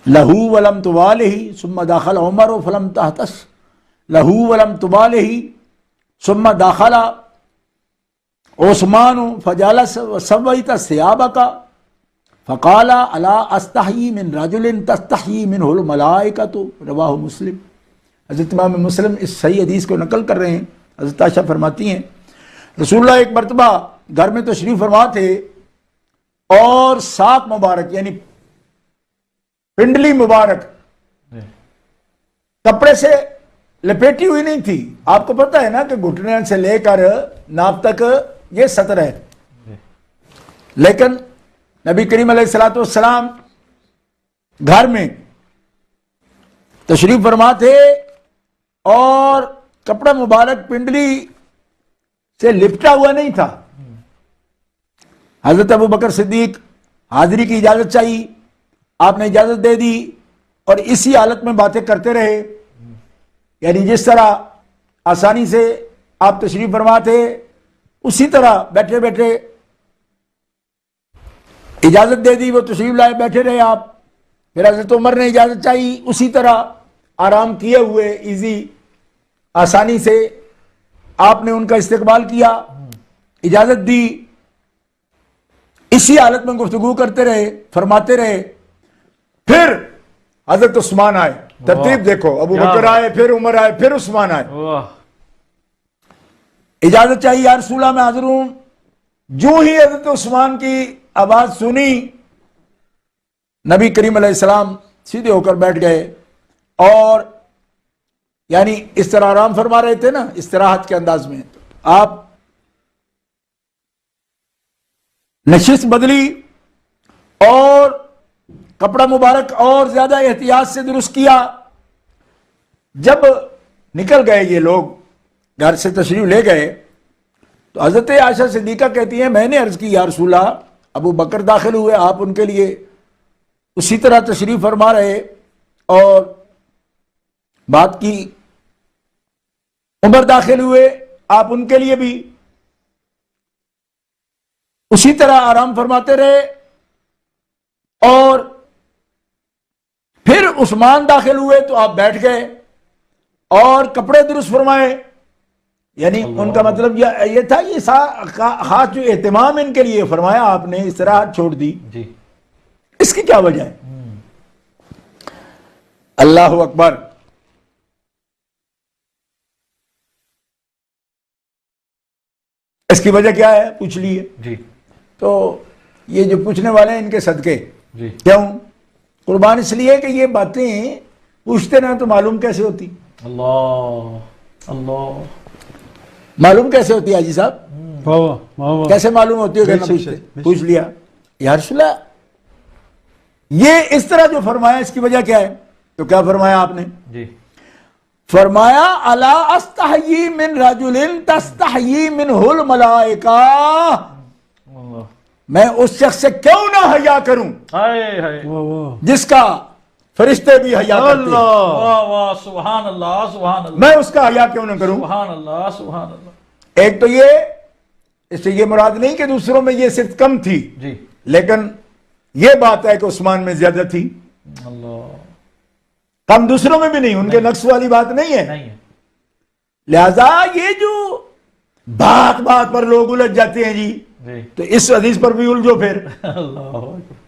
له ولم تباله ثم دخل عمر فلم تحتش له ولم تباله ثم دخل عثمان فجلس وسويت ثيابك فقال الا استحيي من رجل تستحيي منه الملائكة رواه مسلم۔ حضرت امام مسلم اس صحیح حدیث کو نقل کر رہے ہیں۔ حضرت عائشہ فرماتی ہیں رسول اللہ ایک مرتبہ گھر میں تشریف فرما تھے اور ساق مبارک یعنی پنڈلی مبارک کپڑے سے لپیٹی ہوئی نہیں تھی۔ آپ کو پتہ ہے نا کہ گھٹنے سے لے کر ناف تک یہ سطر ہے، لیکن نبی کریم علیہ الصلوۃ والسلام گھر میں تشریف فرما تھے اور کپڑا مبارک پنڈلی سے لپٹا ہوا نہیں تھا۔ حضرت ابو بکر صدیق حاضری کی اجازت چاہیے، آپ نے اجازت دے دی اور اسی حالت میں باتیں کرتے رہے، یعنی جس طرح آسانی سے آپ تشریف فرما تھے اسی طرح بیٹھے بیٹھے اجازت دے دی، وہ تشریف لائے، بیٹھے رہے آپ، پھر حضرت عمر نے اجازت چاہی، اسی طرح آرام کیے ہوئے ایزی آسانی سے آپ نے ان کا استقبال کیا، اجازت دی، اسی حالت میں گفتگو کرتے رہے، فرماتے رہے۔ پھر حضرت عثمان آئے، ترتیب دیکھو، ابو بکر آئے، پھر عمر آئے، پھر عثمان آئے، اجازت چاہیے یا رسول اللہ میں حاضر ہوں۔ جو ہی حضرت عثمان کی آواز سنی نبی کریم علیہ السلام سیدھے ہو کر بیٹھ گئے، اور یعنی اس طرح آرام فرما رہے تھے نا استراحت کے انداز میں، آپ نشست بدلی اور کپڑا مبارک اور زیادہ احتیاط سے درست کیا۔ جب نکل گئے یہ لوگ گھر سے تشریف لے گئے تو حضرت عائشہ صدیقہ کہتی ہیں میں نے عرض کی یا رسول اللہ، ابو بکر داخل ہوئے، آپ ان کے لیے اسی طرح تشریف فرما رہے اور بات کی، عمر داخل ہوئے، آپ ان کے لیے بھی اسی طرح آرام فرماتے رہے، اور پھر عثمان داخل ہوئے تو آپ بیٹھ گئے اور کپڑے درست فرمائے، یعنی ان کا مطلب یہ تھا، یہ خاص جو اہتمام ان کے لیے فرمایا آپ نے، استراحت چھوڑ دی، اس کی کیا وجہ ہے؟ اللہ اکبر۔ اس کی وجہ کیا ہے پوچھ لیے جی، تو یہ جو پوچھنے والے ہیں ان کے صدقے، جی کیوں قربان؟ اس لیے کہ یہ باتیں پوچھتے نہ تو معلوم کیسے ہوتی؟ اللہ اللہ، معلوم کیسے ہوتی ہے حاجی صاحب؟ واہ واہ، کیسے معلوم ہوتی ہے؟ بے اگر شک، نہ پوچھتے، بے شک۔ پوچھ لیا یا رسول اللہ، یہ اس طرح جو فرمایا اس کی وجہ کیا ہے؟ تو کیا فرمایا آپ نے؟ جی، فرمایا الا استحیی من رجل تستحیی منہ الملائکہ، میں اس شخص سے کیوں نہ حیا کروں ہائے ہائے واہ واہ جس کا فرشتے بھی حیا کرتے ہیں؟ اللہ واہ واہ سبحان اللہ سبحان اللہ میں اس کا حیا کیوں نہ کروں؟ سبحان اللہ سبحان اللہ ایک تو یہ، اس سے یہ مراد نہیں کہ دوسروں میں یہ صرف کم تھی، جی لیکن یہ بات ہے کہ عثمان میں زیادہ تھی، اللہ کم دوسروں میں بھی نہیں، ان کے نقص والی بات نہیں ہے۔ نہیں ہے لہذا یہ جو بات بات پر لوگ الجھ جاتے ہیں جی، جی تو اس حدیث پر بھی الجھو پھر اللہ اکبر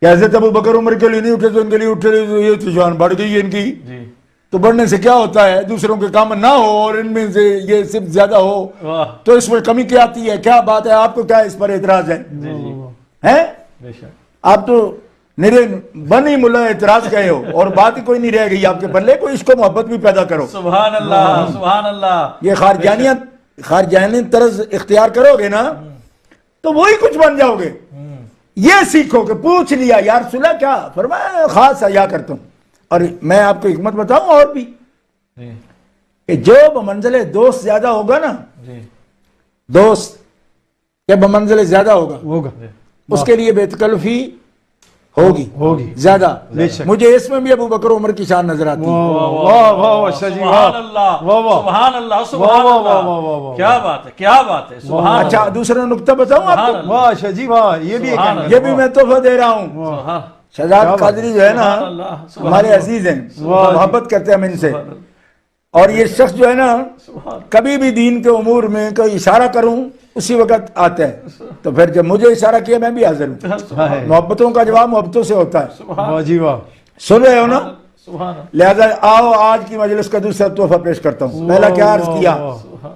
کہ حضرت ابو بکر عمر کے لیے نہیں اٹھے تو ان کے لیے اٹھے، تو یہ تو جان بڑھ گئی ہے ان کی۔ جی تو بڑھنے سے کیا ہوتا ہے؟ دوسروں کے کام نہ ہو اور ان میں سے یہ صرف زیادہ ہو واہ تو اس میں کمی کیا آتی ہے؟ کیا بات ہے؟ آپ کو کیا اس پر اعتراض ہے؟ جی جی ہیں بے شک آپ تو میرے بنی ملا اعتراض گئے ہو اور بات ہی کوئی نہیں رہ گئی آپ کے پلے، کوئی اس کو محبت بھی پیدا کرو۔ سبحان اللہ سبحان اللہ یہ خارجانیت طرز اختیار کرو گے نا تو وہی کچھ بن جاؤ گے۔ یہ سیکھو کہ پوچھ لیا یا رسول اللہ کیا فرمایا، خاص حیا کرتا ہوں۔ اور میں آپ کو حکمت بتاؤں اور بھی جی کہ جو بمنزل دوست زیادہ ہوگا نا، جی دوست کے بمنزل زیادہ ہوگا، ہوگا اس کے لیے بے تکلفی ہوگی زیادہ۔ بے شک۔ مجھے اس میں بھی ابو بکر عمر کی شان نظر آتی ہے۔ واہ واہ واہ شاہ جی سبحان اللہ واہ واہ سبحان اللہ سبحان واہ واہ اللہ واہ واہ کیا بات ہے کیا بات ہے سبحان اچھا دوسرا نقطہ بتاؤں آپ سبحان کو؟ اللہ واہ شاہ جی واہ، یہ بھی ایک سبحان اینگل۔ یہ بھی میں تحفہ دے رہا ہوں۔ سبحان شہزاد قادری جو ہے نا سبحان اللہ، سبحان ہمارے اللہ، عزیز ہیں، واہ محبت کرتے ہیں ہم ان سے، سبحان اللہ، اور یہ شخص جو ہے نا سبحان کبھی بھی دین کے امور میں کوئی اشارہ کروں اسی وقت آتا ہے، تو پھر جب مجھے اشارہ کیا میں بھی حاضر ہوں۔ اللہ، سبحان اللہ، محبتوں کا جواب محبتوں سے ہوتا ہے، سبحان واہ جی واہ سن رہے ہو نا؟ سبحان اللہ، لہذا آؤ آج کی مجلس کا دوسرا تحفہ پیش کرتا ہوں۔ پہلا کیا عرض کیا سبحان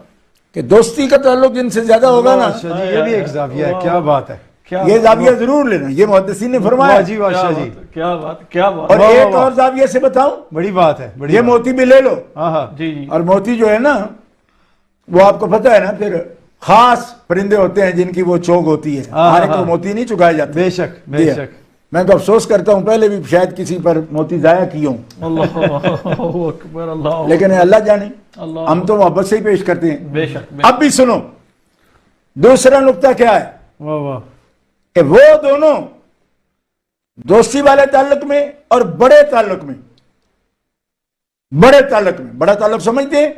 کہ دوستی کا تعلق جن سے زیادہ ہوگا نا، واہ شاہ جی، یہ بھی ایک زاویہ ہے، کیا بات ہے۔ کیا یہ زاویہ ضرور لینا، یہ محدثین نے فرمایا۔ واہ جی واہ شاہ جی، کیا بات کیا بات اور واہ ایک واہ اور زاویہ سے بتاؤں، بڑی بات ہے، بڑی یہ بات۔ موتی بھی لے لو، ہاں ہاں جی جی اور موتی جو ہے نا وہ آپ کو پتہ ہے نا پھر خاص پرندے ہوتے ہیں جن کی وہ چوگ ہوتی ہے، ہاں، ہر ایک کو ہاں۔ موتی نہیں چگائے جاتے۔ بے شک بے جی ہاں۔ شک۔ میں تو افسوس کرتا ہوں پہلے بھی شاید کسی پر موتی ضائع کی ہوں، اللہ اکبر اللہ لیکن اللہ جانے، اللہ ہم تو محبت سے ہی پیش کرتے ہیں۔ بے شک بے اب بھی سنو، دوسرا نقطہ کیا ہے واہ واہ کہ وہ دونوں دوستی والے تعلق میں اور بڑے تعلق میں، بڑا تعلق سمجھتے ہیں،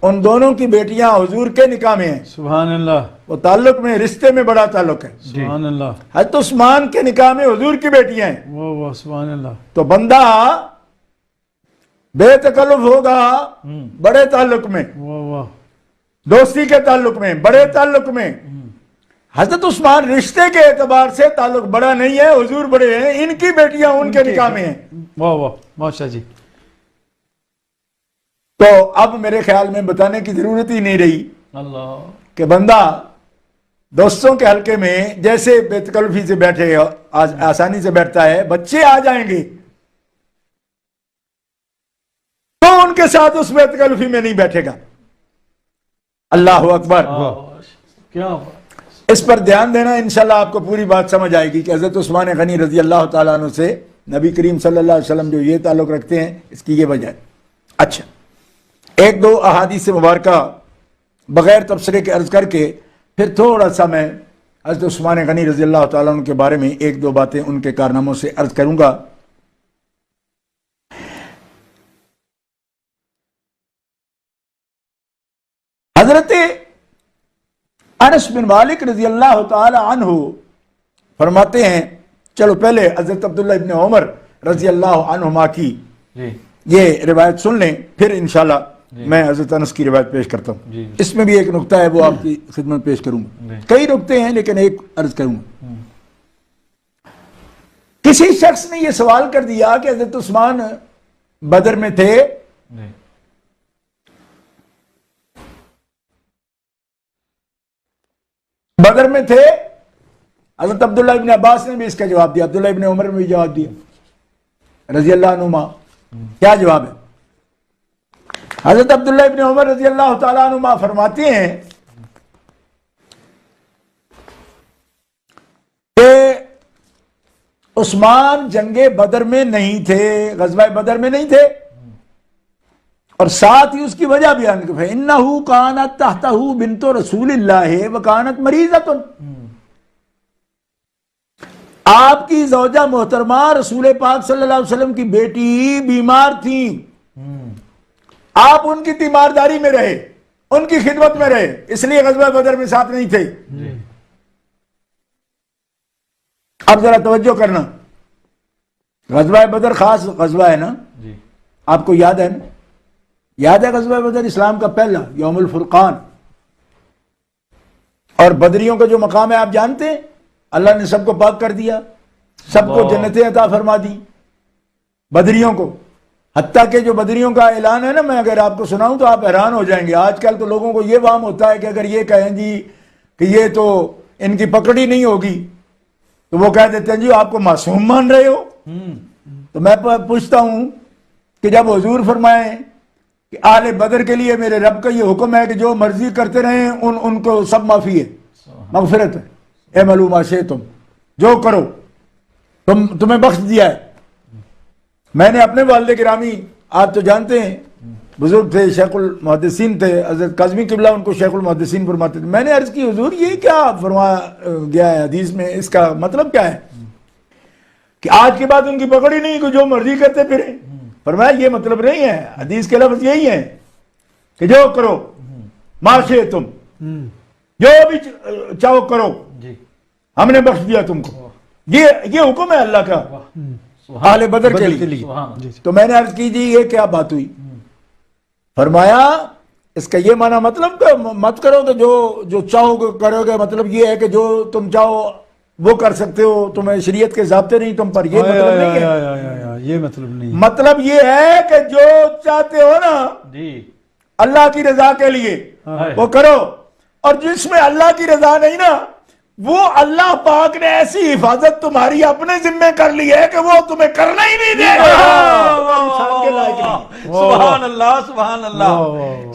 ان دونوں کی بیٹیاں حضور کے نکاح میں ہیں، سبحان اللہ وہ تعلق میں رشتے میں بڑا تعلق ہے۔ سبحان اللہ حضرت عثمان کے نکاح میں حضور کی بیٹیاں ہیں، واہ واہ سبحان اللہ تو بندہ بے تکلف ہوگا بڑے تعلق میں، واہ واہ دوستی کے تعلق میں، بڑے تعلق میں۔ حضرت عثمان رشتے کے اعتبار سے تعلق بڑا نہیں ہے، حضور بڑے ہیں، ان کی بیٹیاں ان کے نکاح میں ہیں۔ واہ واہ ماشاء جی تو اب میرے خیال میں بتانے کی ضرورت ہی نہیں رہی اللہ کہ بندہ دوستوں کے حلقے میں جیسے بے تکلفی سے بیٹھے آسانی سے بیٹھتا ہے، بچے آ جائیں گے تو ان کے ساتھ اس بے تکلفی میں نہیں بیٹھے گا۔ اللہ اکبر۔ کیا بات اس پر دھیان دینا، انشاءاللہ آپ کو پوری بات سمجھ آئے گی کہ حضرت عثمان غنی رضی اللہ تعالیٰ عنہ سے نبی کریم صلی اللہ علیہ وسلم جو یہ تعلق رکھتے ہیں، اس کی یہ وجہ ہے۔ اچھا، ایک دو احادیث مبارکہ بغیر تبصرے کے عرض کر کے پھر تھوڑا سا میں حضرت عثمان غنی رضی اللہ تعالیٰ عنہ کے بارے میں ایک دو باتیں ان کے کارناموں سے عرض کروں گا۔ حضرت انس بن مالک رضی اللہ تعالی عنہ فرماتے ہیں، چلو پہلے حضرت عبداللہ ابن عمر رضی اللہ عنہما کی جی یہ روایت سن لیں، پھر انشاءاللہ میں حضرت انس کی روایت پیش کرتا ہوں۔ جی اس میں بھی ایک نقطہ ہے، وہ آپ کی خدمت پیش کروں گا۔ جی۔ کئی نقطے ہیں لیکن ایک عرض کروں گا۔ کسی شخص نے یہ سوال کر دیا کہ حضرت عثمان بدر میں تھے، جی بدر میں تھے؟ حضرت عبداللہ ابن عباس نے بھی اس کا جواب دیا، عبداللہ ابن عمر نے بھی جواب دیا رضی اللہ عنہما۔ کیا جواب ہے؟ حضرت عبداللہ ابن عمر رضی اللہ تعالیٰ عنہما فرماتے ہیں کہ عثمان جنگ بدر میں نہیں تھے، غزوہ بدر میں نہیں تھے، اور ساتھ ہی اس کی وجہ بیان کی، فَإِنَّهُ كَانَتْ تَحْتَهُ بِنْتُ رَسُولِ اللَّهِ وَكَانَتْ مَرِيضَةٌ، آپ کی زوجہ محترمہ رسول پاک صلی اللہ علیہ وسلم کی بیٹی بیمار تھی، آپ ان کی تیمارداری میں رہے، ان کی خدمت میں رہے، اس لیے غزوہ بدر میں ساتھ نہیں تھے۔ اب ذرا توجہ کرنا، غزوہ بدر خاص غزوہ ہے نا، آپ کو یاد ہے نا؟ یاد ہے غزوہ بدر اسلام کا پہلا یوم الفرقان، اور بدریوں کا جو مقام ہے آپ جانتے ہیں، اللہ نے سب کو پاک کر دیا، سب کو جنتیں عطا فرما دی بدریوں کو، حتیٰ کہ جو بدریوں کا اعلان ہے نا، میں اگر آپ کو سناؤں تو آپ حیران ہو جائیں گے۔ آج کل تو لوگوں کو یہ وہم ہوتا ہے کہ اگر یہ کہیں جی کہ یہ تو ان کی پکڑ ہی نہیں ہوگی تو وہ کہہ دیتے ہیں جی آپ کو معصوم مان رہے ہو۔ تو میں پوچھتا ہوں کہ جب حضور فرمائیں کہ اہل بدر کے لیے میرے رب کا یہ حکم ہے کہ جو مرضی کرتے رہیں ان کو سب معافی ہے، مغفرت ہے، اے معلوم تم جو کرو تمہیں بخش دیا ہے۔ میں نے اپنے والد گرامی، آپ تو جانتے ہیں بزرگ تھے، شیخ المحدثین تھے، حضرت کاظمی قبلہ ان کو شیخ المحدثین فرماتے تھے، میں نے عرض کی حضور یہ کیا فرمایا گیا ہے حدیث میں، اس کا مطلب کیا ہے کہ آج کے بعد ان کی پکڑ ہی نہیں کہ جو مرضی کرتے پھریں؟ فرمایا یہ مطلب نہیں ہے، حدیث کے لفظ یہی ہے کہ جو کرو معاشے تم، جو بھی چاہو کرو، ہم نے بخش دیا تم کو، یہ حکم ہے اللہ کا اہل بدر کے لیے۔ تو میں نے عرض کی جی یہ کیا بات ہوئی؟ فرمایا اس کا یہ معنی مطلب کہ مت کرو کہ جو چاہو کرو گے، مطلب یہ ہے کہ جو تم چاہو وہ کر سکتے ہو، تمہیں شریعت کے ضابطے نہیں تم پر، یہ مطلب نہیں ہے۔ یہ مطلب نہیں، مطلب یہ ہے کہ جو چاہتے ہو نا اللہ کی رضا کے لیے وہ کرو، اور جس میں اللہ کی رضا نہیں نا، وہ اللہ پاک نے ایسی حفاظت تمہاری اپنے ذمہ کر لی ہے کہ وہ تمہیں کرنا ہی نہیں دے گا۔ سبحان اللہ، سبحان اللہ،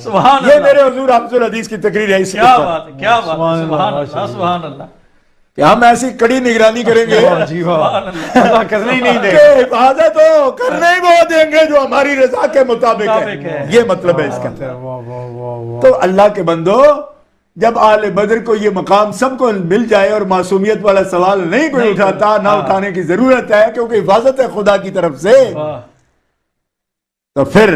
سبحان یہ اللہ، میرے حضور حافظ الحدیث کی تقریر ہے، اس کیا بات ہے، کیا بات ہے، سبحان اللہ، سبحان اللہ، کہ ہم ایسی کڑی نگرانی کریں گے جی واہ، اللہ کرنے ہی نہیں دے کہ حفاظت ہو، کرنے ہی وہ دیں گے جو ہماری رضا کے مطابق ہے، یہ مطلب ہے اس کا۔ تو اللہ کے بندو، جب اہل بدر کو یہ مقام سب کو مل جائے اور معصومیت والا سوال نہیں کوئی اٹھاتا، نہ اٹھانے کی ضرورت ہے کیونکہ حفاظت ہے خدا کی طرف سے، تو پھر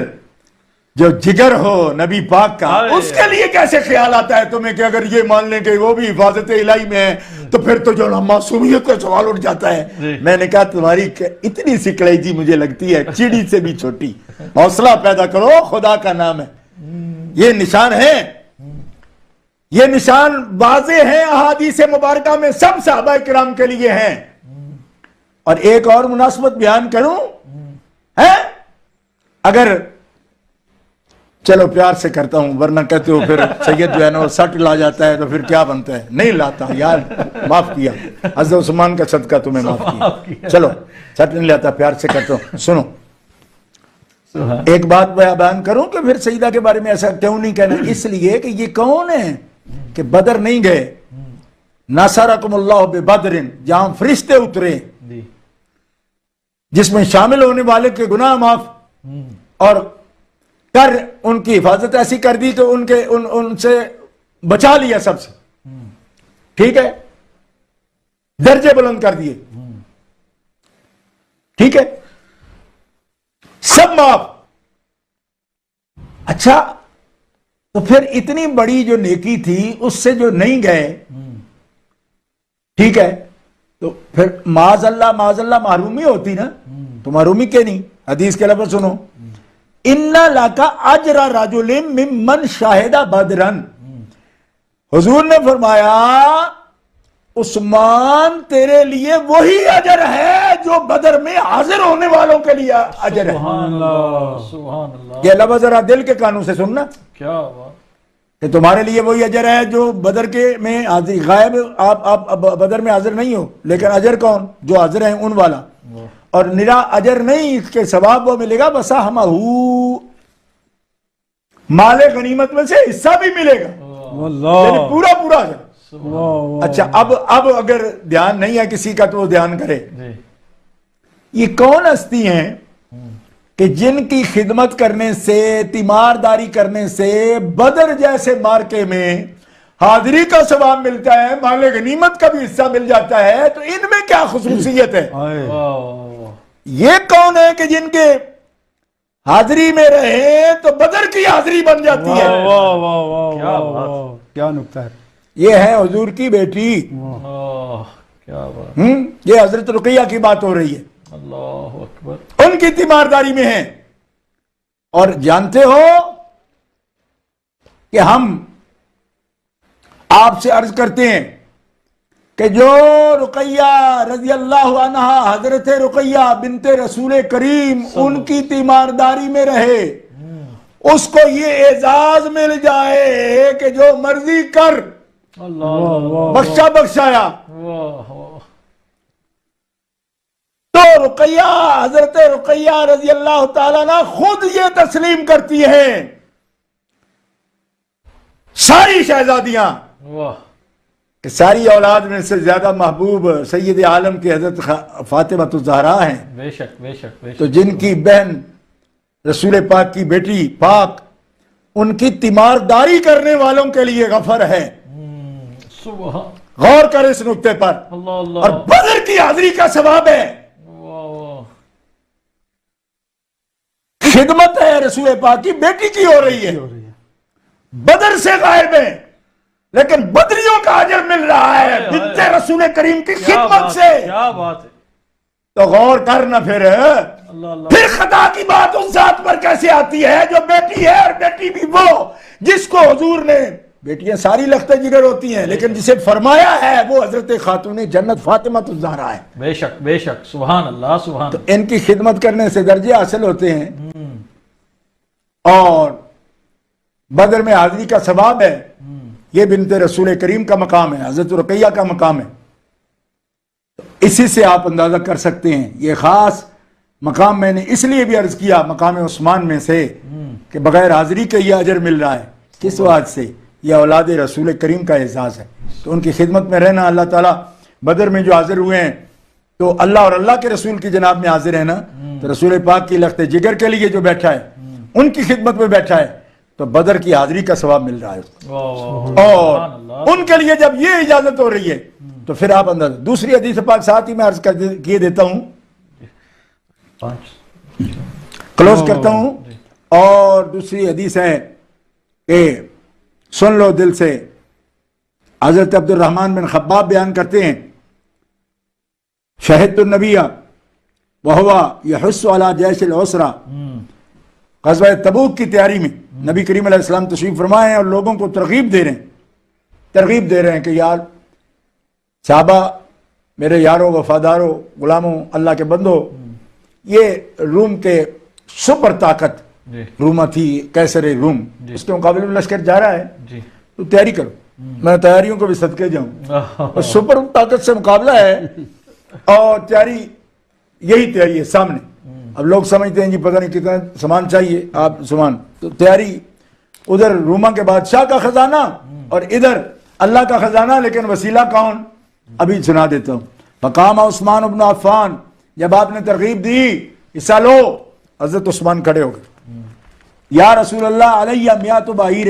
جو جگر ہو نبی پاک کا، اس کے لیے کیسے خیال آتا ہے تمہیں کہ اگر یہ مان لیں کہ وہ بھی حفاظت الہی میں ہے تو پھر تو جو معصومیت کا سوال اٹھ جاتا ہے۔ میں نے کہا تمہاری اتنی سی کلیجی مجھے لگتی ہے چڑی سے بھی چھوٹی، حوصلہ پیدا کرو، خدا کا نام ہے، یہ نشان ہے، یہ نشان واضح ہیں احادیث مبارکہ میں، سب صحابہ کرام کے لیے ہیں۔ اور ایک اور مناسبت بیان کروں ہے، اگر چلو پیار سے کرتا ہوں، ورنہ کہتے ہو پھر سید جو ہے نا وہ سٹ لا جاتا ہے تو پھر کیا بنتا ہے، نہیں لاتا یار، معاف کیا، حضرت عثمان کا صدقہ تمہیں معاف کیا، چلو سٹ نہیں لاتا، پیار سے کرتا ہوں۔ سنو ایک بات میں بیان کروں کہ پھر سیدہ کے بارے میں ایسا کیوں نہیں کہنا، اس لیے کہ یہ کون ہے کہ بدر نہیں گئے، نصرکم اللہ ببدر، جہاں فرشتے اترے جس میں شامل ہونے والے کے گناہ معاف، اور کر ان کی حفاظت ایسی کر دی تو ان سے بچا لیا سب سے، ٹھیک ہے، درجے بلند کر دیے، ٹھیک ہے، سب معاف۔ اچھا تو پھر اتنی بڑی جو نیکی تھی اس سے جو نہیں گئے، ٹھیک ہے، تو پھر معاذ اللہ محرومی ہوتی نا، تو محرومی کے نہیں، حدیث کے لفظ سنو، ان لک اجر رجل ممن شاہد بدرن، حضور نے فرمایا عثمان تیرے لیے وہی اجر ہے جو بدر میں حاضر ہونے والوں کے لیے اجر ہے۔ سبحان اللہ، سبحان اللہ، یہ لفظ ذرا دل کے کانوں سے سننا، کیا بات، کہ تمہارے لیے وہی اجر ہے جو بدر کے میں حاضر، غائب آپ بدر میں حاضر نہیں ہو، لیکن اجر کون؟ جو حاضر ہیں ان والا، اور نرا اجر نہیں کہ ثواب وہ ملے گا، بسا ہم مال غنیمت میں سے حصہ بھی ملے گا، یعنی پورا اجر۔ اچھا اب اگر دھیان نہیں ہے کسی کا تو وہ دھیان کرے، یہ کون ہستی ہیں کہ جن کی خدمت کرنے سے، تیمارداری کرنے سے بدر جیسے مارکے میں حاضری کا ثواب ملتا ہے، مال غنیمت کا بھی حصہ مل جاتا ہے، تو ان میں کیا خصوصیت ہے؟ یہ کون ہے کہ جن کے حاضری میں رہے تو بدر کی حاضری بن جاتی ہے؟ کیا نکتہ ہے! یہ ہے حضور کی بیٹی، کیا بات! یہ حضرت رقیہ کی بات ہو رہی ہے، اللہ اکبر! ان کی تیمارداری میں ہیں۔ اور جانتے ہو کہ ہم آپ سے عرض کرتے ہیں کہ جو رقیہ رضی اللہ عنہ، حضرت رقیہ بنت رسول کریم، ان کی تیمارداری میں رہے، اس کو یہ اعزاز مل جائے کہ جو مرضی کر، بخشا بخشایا۔ تو رقیہ، حضرت رقیہ رضی اللہ تعالیٰ عنہ خود یہ تسلیم کرتی ہیں، ساری شہزادیاں، کہ ساری اولاد میں سے زیادہ محبوب سید عالم کی حضرت فاطمہ الزہرا ہیں، بے شک بے شک بے شک، تو جن کی بہن رسول پاک کی بیٹی پاک، ان کی تیمارداری کرنے والوں کے لیے غفر ہے۔ سبحان غور کر اس نقطے پر۔ اللہ اللہ! اور بدر کی حاضری کا ثواب ہے، خدمت ہے، رسول پاک کی بیٹی کی ہو رہی ہے، بدر سے غائب ہے لیکن بدریوں کا اجر مل رہا ہے بنت رسول کریم کی خدمت سے۔ کیا بات ہے! تو غور کرنا پھر اللہ اللہ! پھر خطا کی بات اس ذات پر کیسے آتی ہے جو بیٹی ہے، اور بیٹی بھی وہ جس کو حضور نے، بیٹیاں ساری لخت جگر ہوتی ہیں لیکن جسے فرمایا ہے وہ حضرت خاتون جنت فاطمہ الزہرا ہے۔ بے شک بے شک، سبحان اللہ سبحان تو ان کی خدمت کرنے سے درجے حاصل ہوتے ہیں، اور بدر میں حاضری کا ثواب ہے۔ یہ بنت رسول کریم کا مقام ہے، حضرت رقیہ کا مقام ہے، اسی سے آپ اندازہ کر سکتے ہیں۔ یہ خاص مقام میں نے اس لیے بھی عرض کیا مقام عثمان میں سے کہ بغیر حاضری کے یہ اجر مل رہا ہے، کس وجہ سے؟ یہ اولاد رسول کریم کا اعزاز ہے۔ تو ان کی خدمت میں رہنا، اللہ تعالیٰ بدر میں جو حاضر ہوئے ہیں تو اللہ اور اللہ کے رسول کی جناب میں حاضر ہے نا، تو رسول پاک کی لخت جگر کے لیے جو بیٹھا ہے، ان کی خدمت میں بیٹھا ہے، تو بدر کی حاضری کا ثواب مل رہا ہے۔ اور ان کے لیے جب یہ اجازت ہو رہی ہے تو پھر آپ اندازہ۔ دوسری حدیث پاک ساتھ ہی میں عرض کیے دیتا ہوں، کلوز کرتا ہوں، اور دوسری حدیث ہے کہ سن لو دل سے۔ حضرت عبد الرحمن بن خباب بیان کرتے ہیں، شہدت النبی وہو یحث علی جیش العسرہ، غزوہ تبوک کی تیاری میں نبی کریم علیہ السلام تشریف فرمائے ہیں اور لوگوں کو ترغیب دے رہے ہیں کہ یار صحابہ، میرے یاروں، وفاداروں، غلاموں، اللہ کے بندو، یہ روم کے سپر طاقت روما تھی، کیسر روم، اس کے مقابلے میں لشکر جا رہا ہے، تو تیاری کرو۔ میں تیاریوں کو بھی صدقے جاؤں، اور سپر طاقت سے مقابلہ ہے، اور تیاری یہی تیاری ہے سامنے۔ اب لوگ سمجھتے ہیں جی پتہ نہیں کتنا سامان چاہیے، آپ سامان، تو تیاری ادھر روما کے بادشاہ کا خزانہ اور ادھر اللہ کا خزانہ، لیکن وسیلہ کون؟ ابھی سنا دیتا ہوں۔ فقام عثمان بن عفان، جب آپ نے ترغیب دی حصہ لو، حضرت عثمان کھڑے ہو گئے، یا رسول اللہ علیہ میات بعیر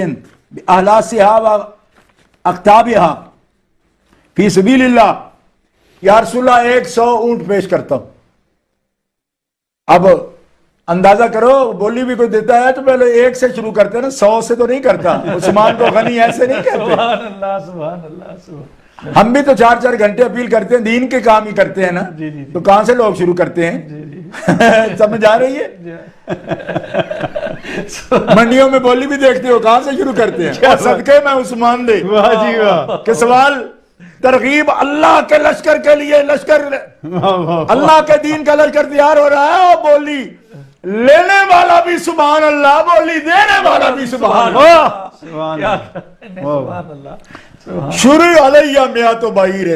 باحلاسها واقتابها فی سبیل اللہ، یا رسول اللہ 100 اونٹ پیش کرتا ہوں۔ اب اندازہ کرو، بولی بھی کوئی دیتا ہے تو پہلے 1 سے شروع کرتے ہیں نا، 100 سے تو نہیں کرتا۔ عثمان کو غنی ایسے نہیں کہتے۔ سبحان اللہ سبحان اللہ سبحان! ہم بھی تو 4 گھنٹے اپیل کرتے ہیں، دین کے کام ہی کرتے ہیں نا، تو کہاں سے لوگ شروع کرتے ہیں؟ سمجھ آ رہی ہے؟ منڈیوں میں بولی بھی دیکھتے ہو، کہاں سے شروع کرتے ہیں؟ اور صدقے میں عثمان دے کہ سوال ترغیب اللہ کے لشکر کے لیے، لشکر اللہ کے دین کا لشکر تیار ہو رہا ہے، اور بولی لینے والا بھی سبحان اللہ، بولی دینے والا بھی سبحان اللہ۔ سبحان اللہ! شروع علیہ میات بعیر،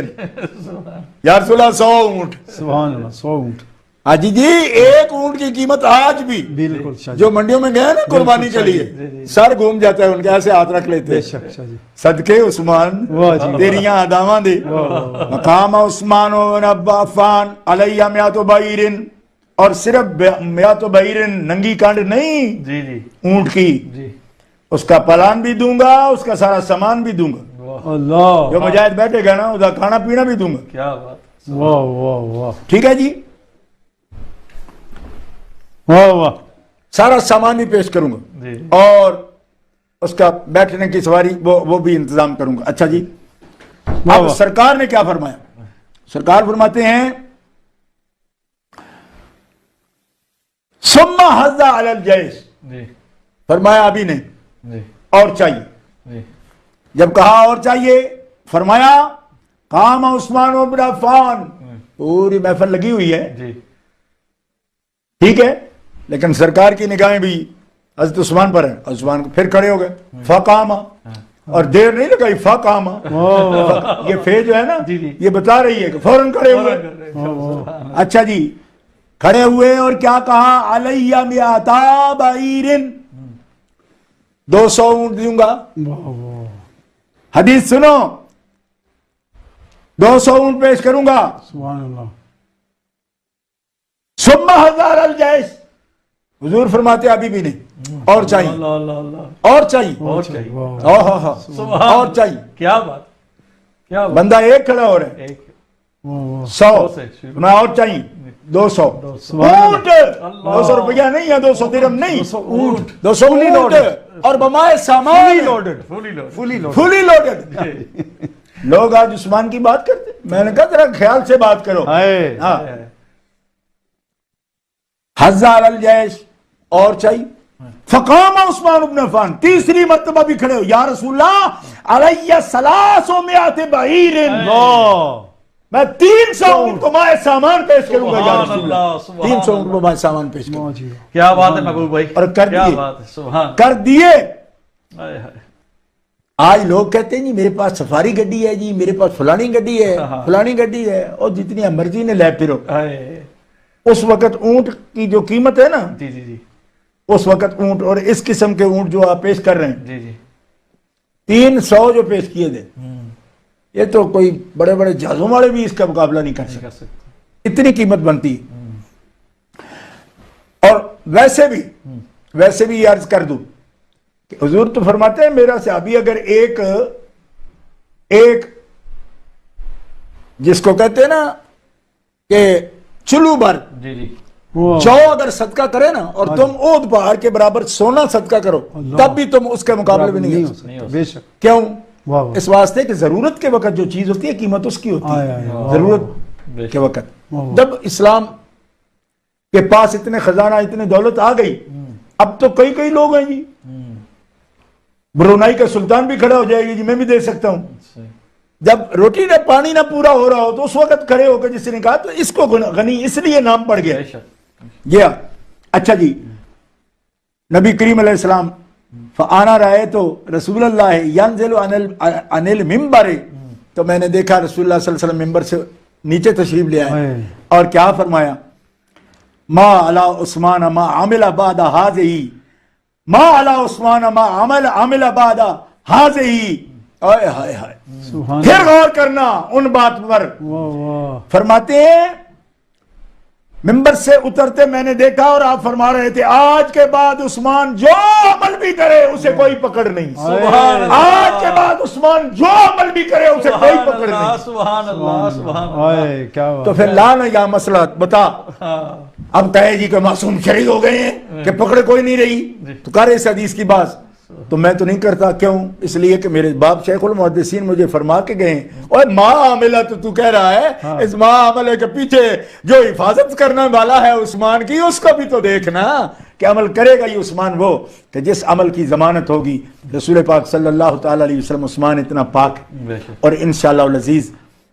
یا رسول اللہ 100 اونٹ۔ سبحان اللہ! 100 اونٹ! حاجی جی 1 اونٹ کی قیمت آج بھی بالکل شاہ جی، جو منڈیوں میں گئے نا قربانی کے لیے، سر گھوم جاتا ہے ان کے، ایسے ہاتھ رکھ لیتے بے شک شاہ جی، صدقے عثمان واہ جی، تیریاں اداماں دے۔ مقام عثمان بن عفان علیہ میات بعیر، اور صرف میات بعیر ننگی کانڈ نہیں، جی جی اونٹ کی، جی، اس کا پلان بھی دوں گا، اس کا سارا سامان بھی دوں گا، اللہ جو مجاہد بیٹھے گا نا اس کا کھانا پینا بھی دوں گا. کیا بات. واہ واہ واہ ٹھیک ہے جی، واہ واہ سارا سامان بھی پیش کروں گا جی اور اس کا بیٹھنے کی سواری وہ بھی انتظام کروں گا. اچھا جی، اب سرکار نے کیا فرمایا؟ سرکار فرماتے ہیں ثم حض علی الجیش، جی فرمایا ابھی نہیں، جی اور چاہیے. جی جب کہا اور چاہیے، فرمایا قام عثمان بن عفان، پوری محفل لگی ہوئی ہے، جی ٹھیک ہے، لیکن سرکار کی نگاہیں بھی حضرت عثمان پر ہیں. عثمان پھر کھڑے ہو گئے، فقام، اور دیر نہیں لگائی، فقام. یہ فے جو ہے نا جی جی. یہ بتا رہی ہے کہ فوراً کھڑے ہوئے. اچھا جی، کھڑے ہوئے اور کیا کہا؟ علیہ میاتا بعیر، 200 اونٹ دوں گا. حدیث سنو، 200 اونٹ پیش کروں گا. سبحان اللہ. ثم ہزار الجیش، حضور فرماتے ابھی بھی نہیں، اور چاہیے، اللہ اللہ اللہ. اور چاہیے، اور چاہیے. اوہ، اور چاہیے. کیا بات. کیا بات. بندہ ایک کھڑا ہو رہا ہے، ایک 100 سے شروع. میں اور چاہیے 200 اونٹ، 200 روپیہ نہیں ہے، 200 درہم نہیں، 200 اونٹ اور بمائے سامان فلی لوڈ. فلی لوڈڈ. لوگ آج عثمان کی بات کرتے، میں نے کہا ذرا خیال سے بات کرو. ہائے ہاں، ہزار الجیش، اور چاہیے. فقام عثمان بن عفان، تیسری مرتبہ بھی کھڑے ہو، یا رسول اللہ علیہ 300 بعیر، میں 300 اونٹ کو مائے سامان پیش کروں گا یا سبحان رسول اللہ، اللہ. سبحان 300 اونٹ کو مائے سامان پیش کروں گا. کیا بات ہے محبوب بھائی. اور کر کیا دیے. بات ہے. سبحان. کر دیے. ہائے ہائے. آج لوگ کہتے ہیں جی میرے پاس سفاری گڈی ہے، جی میرے پاس فلانی گڈی ہے، فلانی گڈی ہے، اور جتنی مرضی نے لے پھرو. ہائے. اس وقت اونٹ کی جو قیمت ہے نا، جی جی جی اس وقت اونٹ اور اس قسم کے اونٹ جو آپ پیش کر رہے ہیں، جی جی 300 جو پیش کیے تھے، یہ تو کوئی بڑے بڑے جہازوں والے بھی اس کا مقابلہ نہیں کر سکتے. کر سکتے. اتنی قیمت بنتی ہے. اور ویسے بھی یہ عرض کر دوں کہ حضور تو فرماتے ہیں میرا صحابی اگر ایک جس کو کہتے ہیں نا کہ چلو بھر جی جی جو اگر صدقہ کرے نا، اور تم اود پہاڑ کے برابر سونا صدقہ کرو، تب بھی تم اس کے مقابلے میں نہیں ہو سکتے. نہیں ہو بے شک. کیوں؟ واہ اس واسطے کہ ضرورت کے وقت جو چیز ہوتی ہے قیمت اس کی ہوتی ہے. ضرورت کے وقت جب اسلام کے پاس اتنے خزانہ اتنے دولت آ گئی، اب تو کئی لوگ ہیں جی، برونائی کا سلطان بھی کھڑا ہو جائے گی جی میں بھی دے سکتا ہوں. جب روٹی نہ پانی نہ پورا ہو رہا ہو تو اس وقت کھڑے ہو کے جس نے کہا تو اس کو غنی اس لیے نام پڑ گیا. گیا. اچھا جی، نبی کریم علیہ السلام فآنا رہے تو رسول اللہ ینزل عن المنبر، تو میں نے دیکھا رسول اللہ صلی اللہ علیہ وسلم ممبر سے نیچے تشریف لے آئے اور کیا فرمایا؟ ما علی عثمان ما عمل بعد هذه، ما علی عثمان ما عمل بعد هذه. آئے ہائے ہائے. پھر غور کرنا ان بات پر. فرماتے ہیں ممبر سے اترتے میں نے دیکھا اور آپ فرما رہے تھے آج کے بعد عثمان جو عمل بھی کرے اسے کوئی پکڑ نہیں. آج کے بعد عثمان جو عمل بھی کرے اسے کوئی پکڑ نہیں. سبحان اللہ سبحان اللہ. تو پھر لانا یا مسئلہ بتا. اب کہے جی کہ معصوم شہید ہو گئے ہیں کہ پکڑے کوئی نہیں رہی، تو کر اس حدیث کی بات. تو میں تو نہیں کرتا. کیوں؟ اس لیے کہ میرے باپ شیخ المحدثین مجھے فرما کے گئے ہیں اور ماں عاملہ تو کہہ رہا ہے اس ماں عملے کے پیچھے جو حفاظت کرنے والا ہے عثمان کی، اس کو بھی تو دیکھنا کہ عمل کرے گا یہ عثمان وہ کہ جس عمل کی ضمانت ہوگی. رسول پاک صلی اللہ تعالی علیہ وسلم عثمان اتنا پاک. اور انشاءاللہ العزیز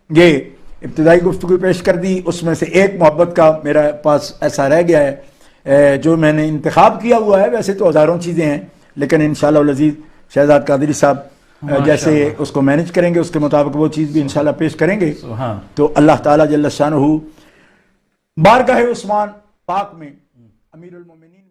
یہ ابتدائی گفتگو پیش کر دی، اس میں سے ایک محبت کا میرے پاس ایسا رہ گیا ہے جو میں نے انتخاب کیا ہوا ہے. ویسے تو ہزاروں چیزیں ہیں لیکن انشاءاللہ العزیز شہزاد قادری صاحب جیسے اس کو مینج کریں گے اس کے مطابق وہ چیز بھی انشاءاللہ پیش کریں گے. تو اللہ تعالیٰ جل شانہ بارگاہ عثمان پاک میں امیر المومنین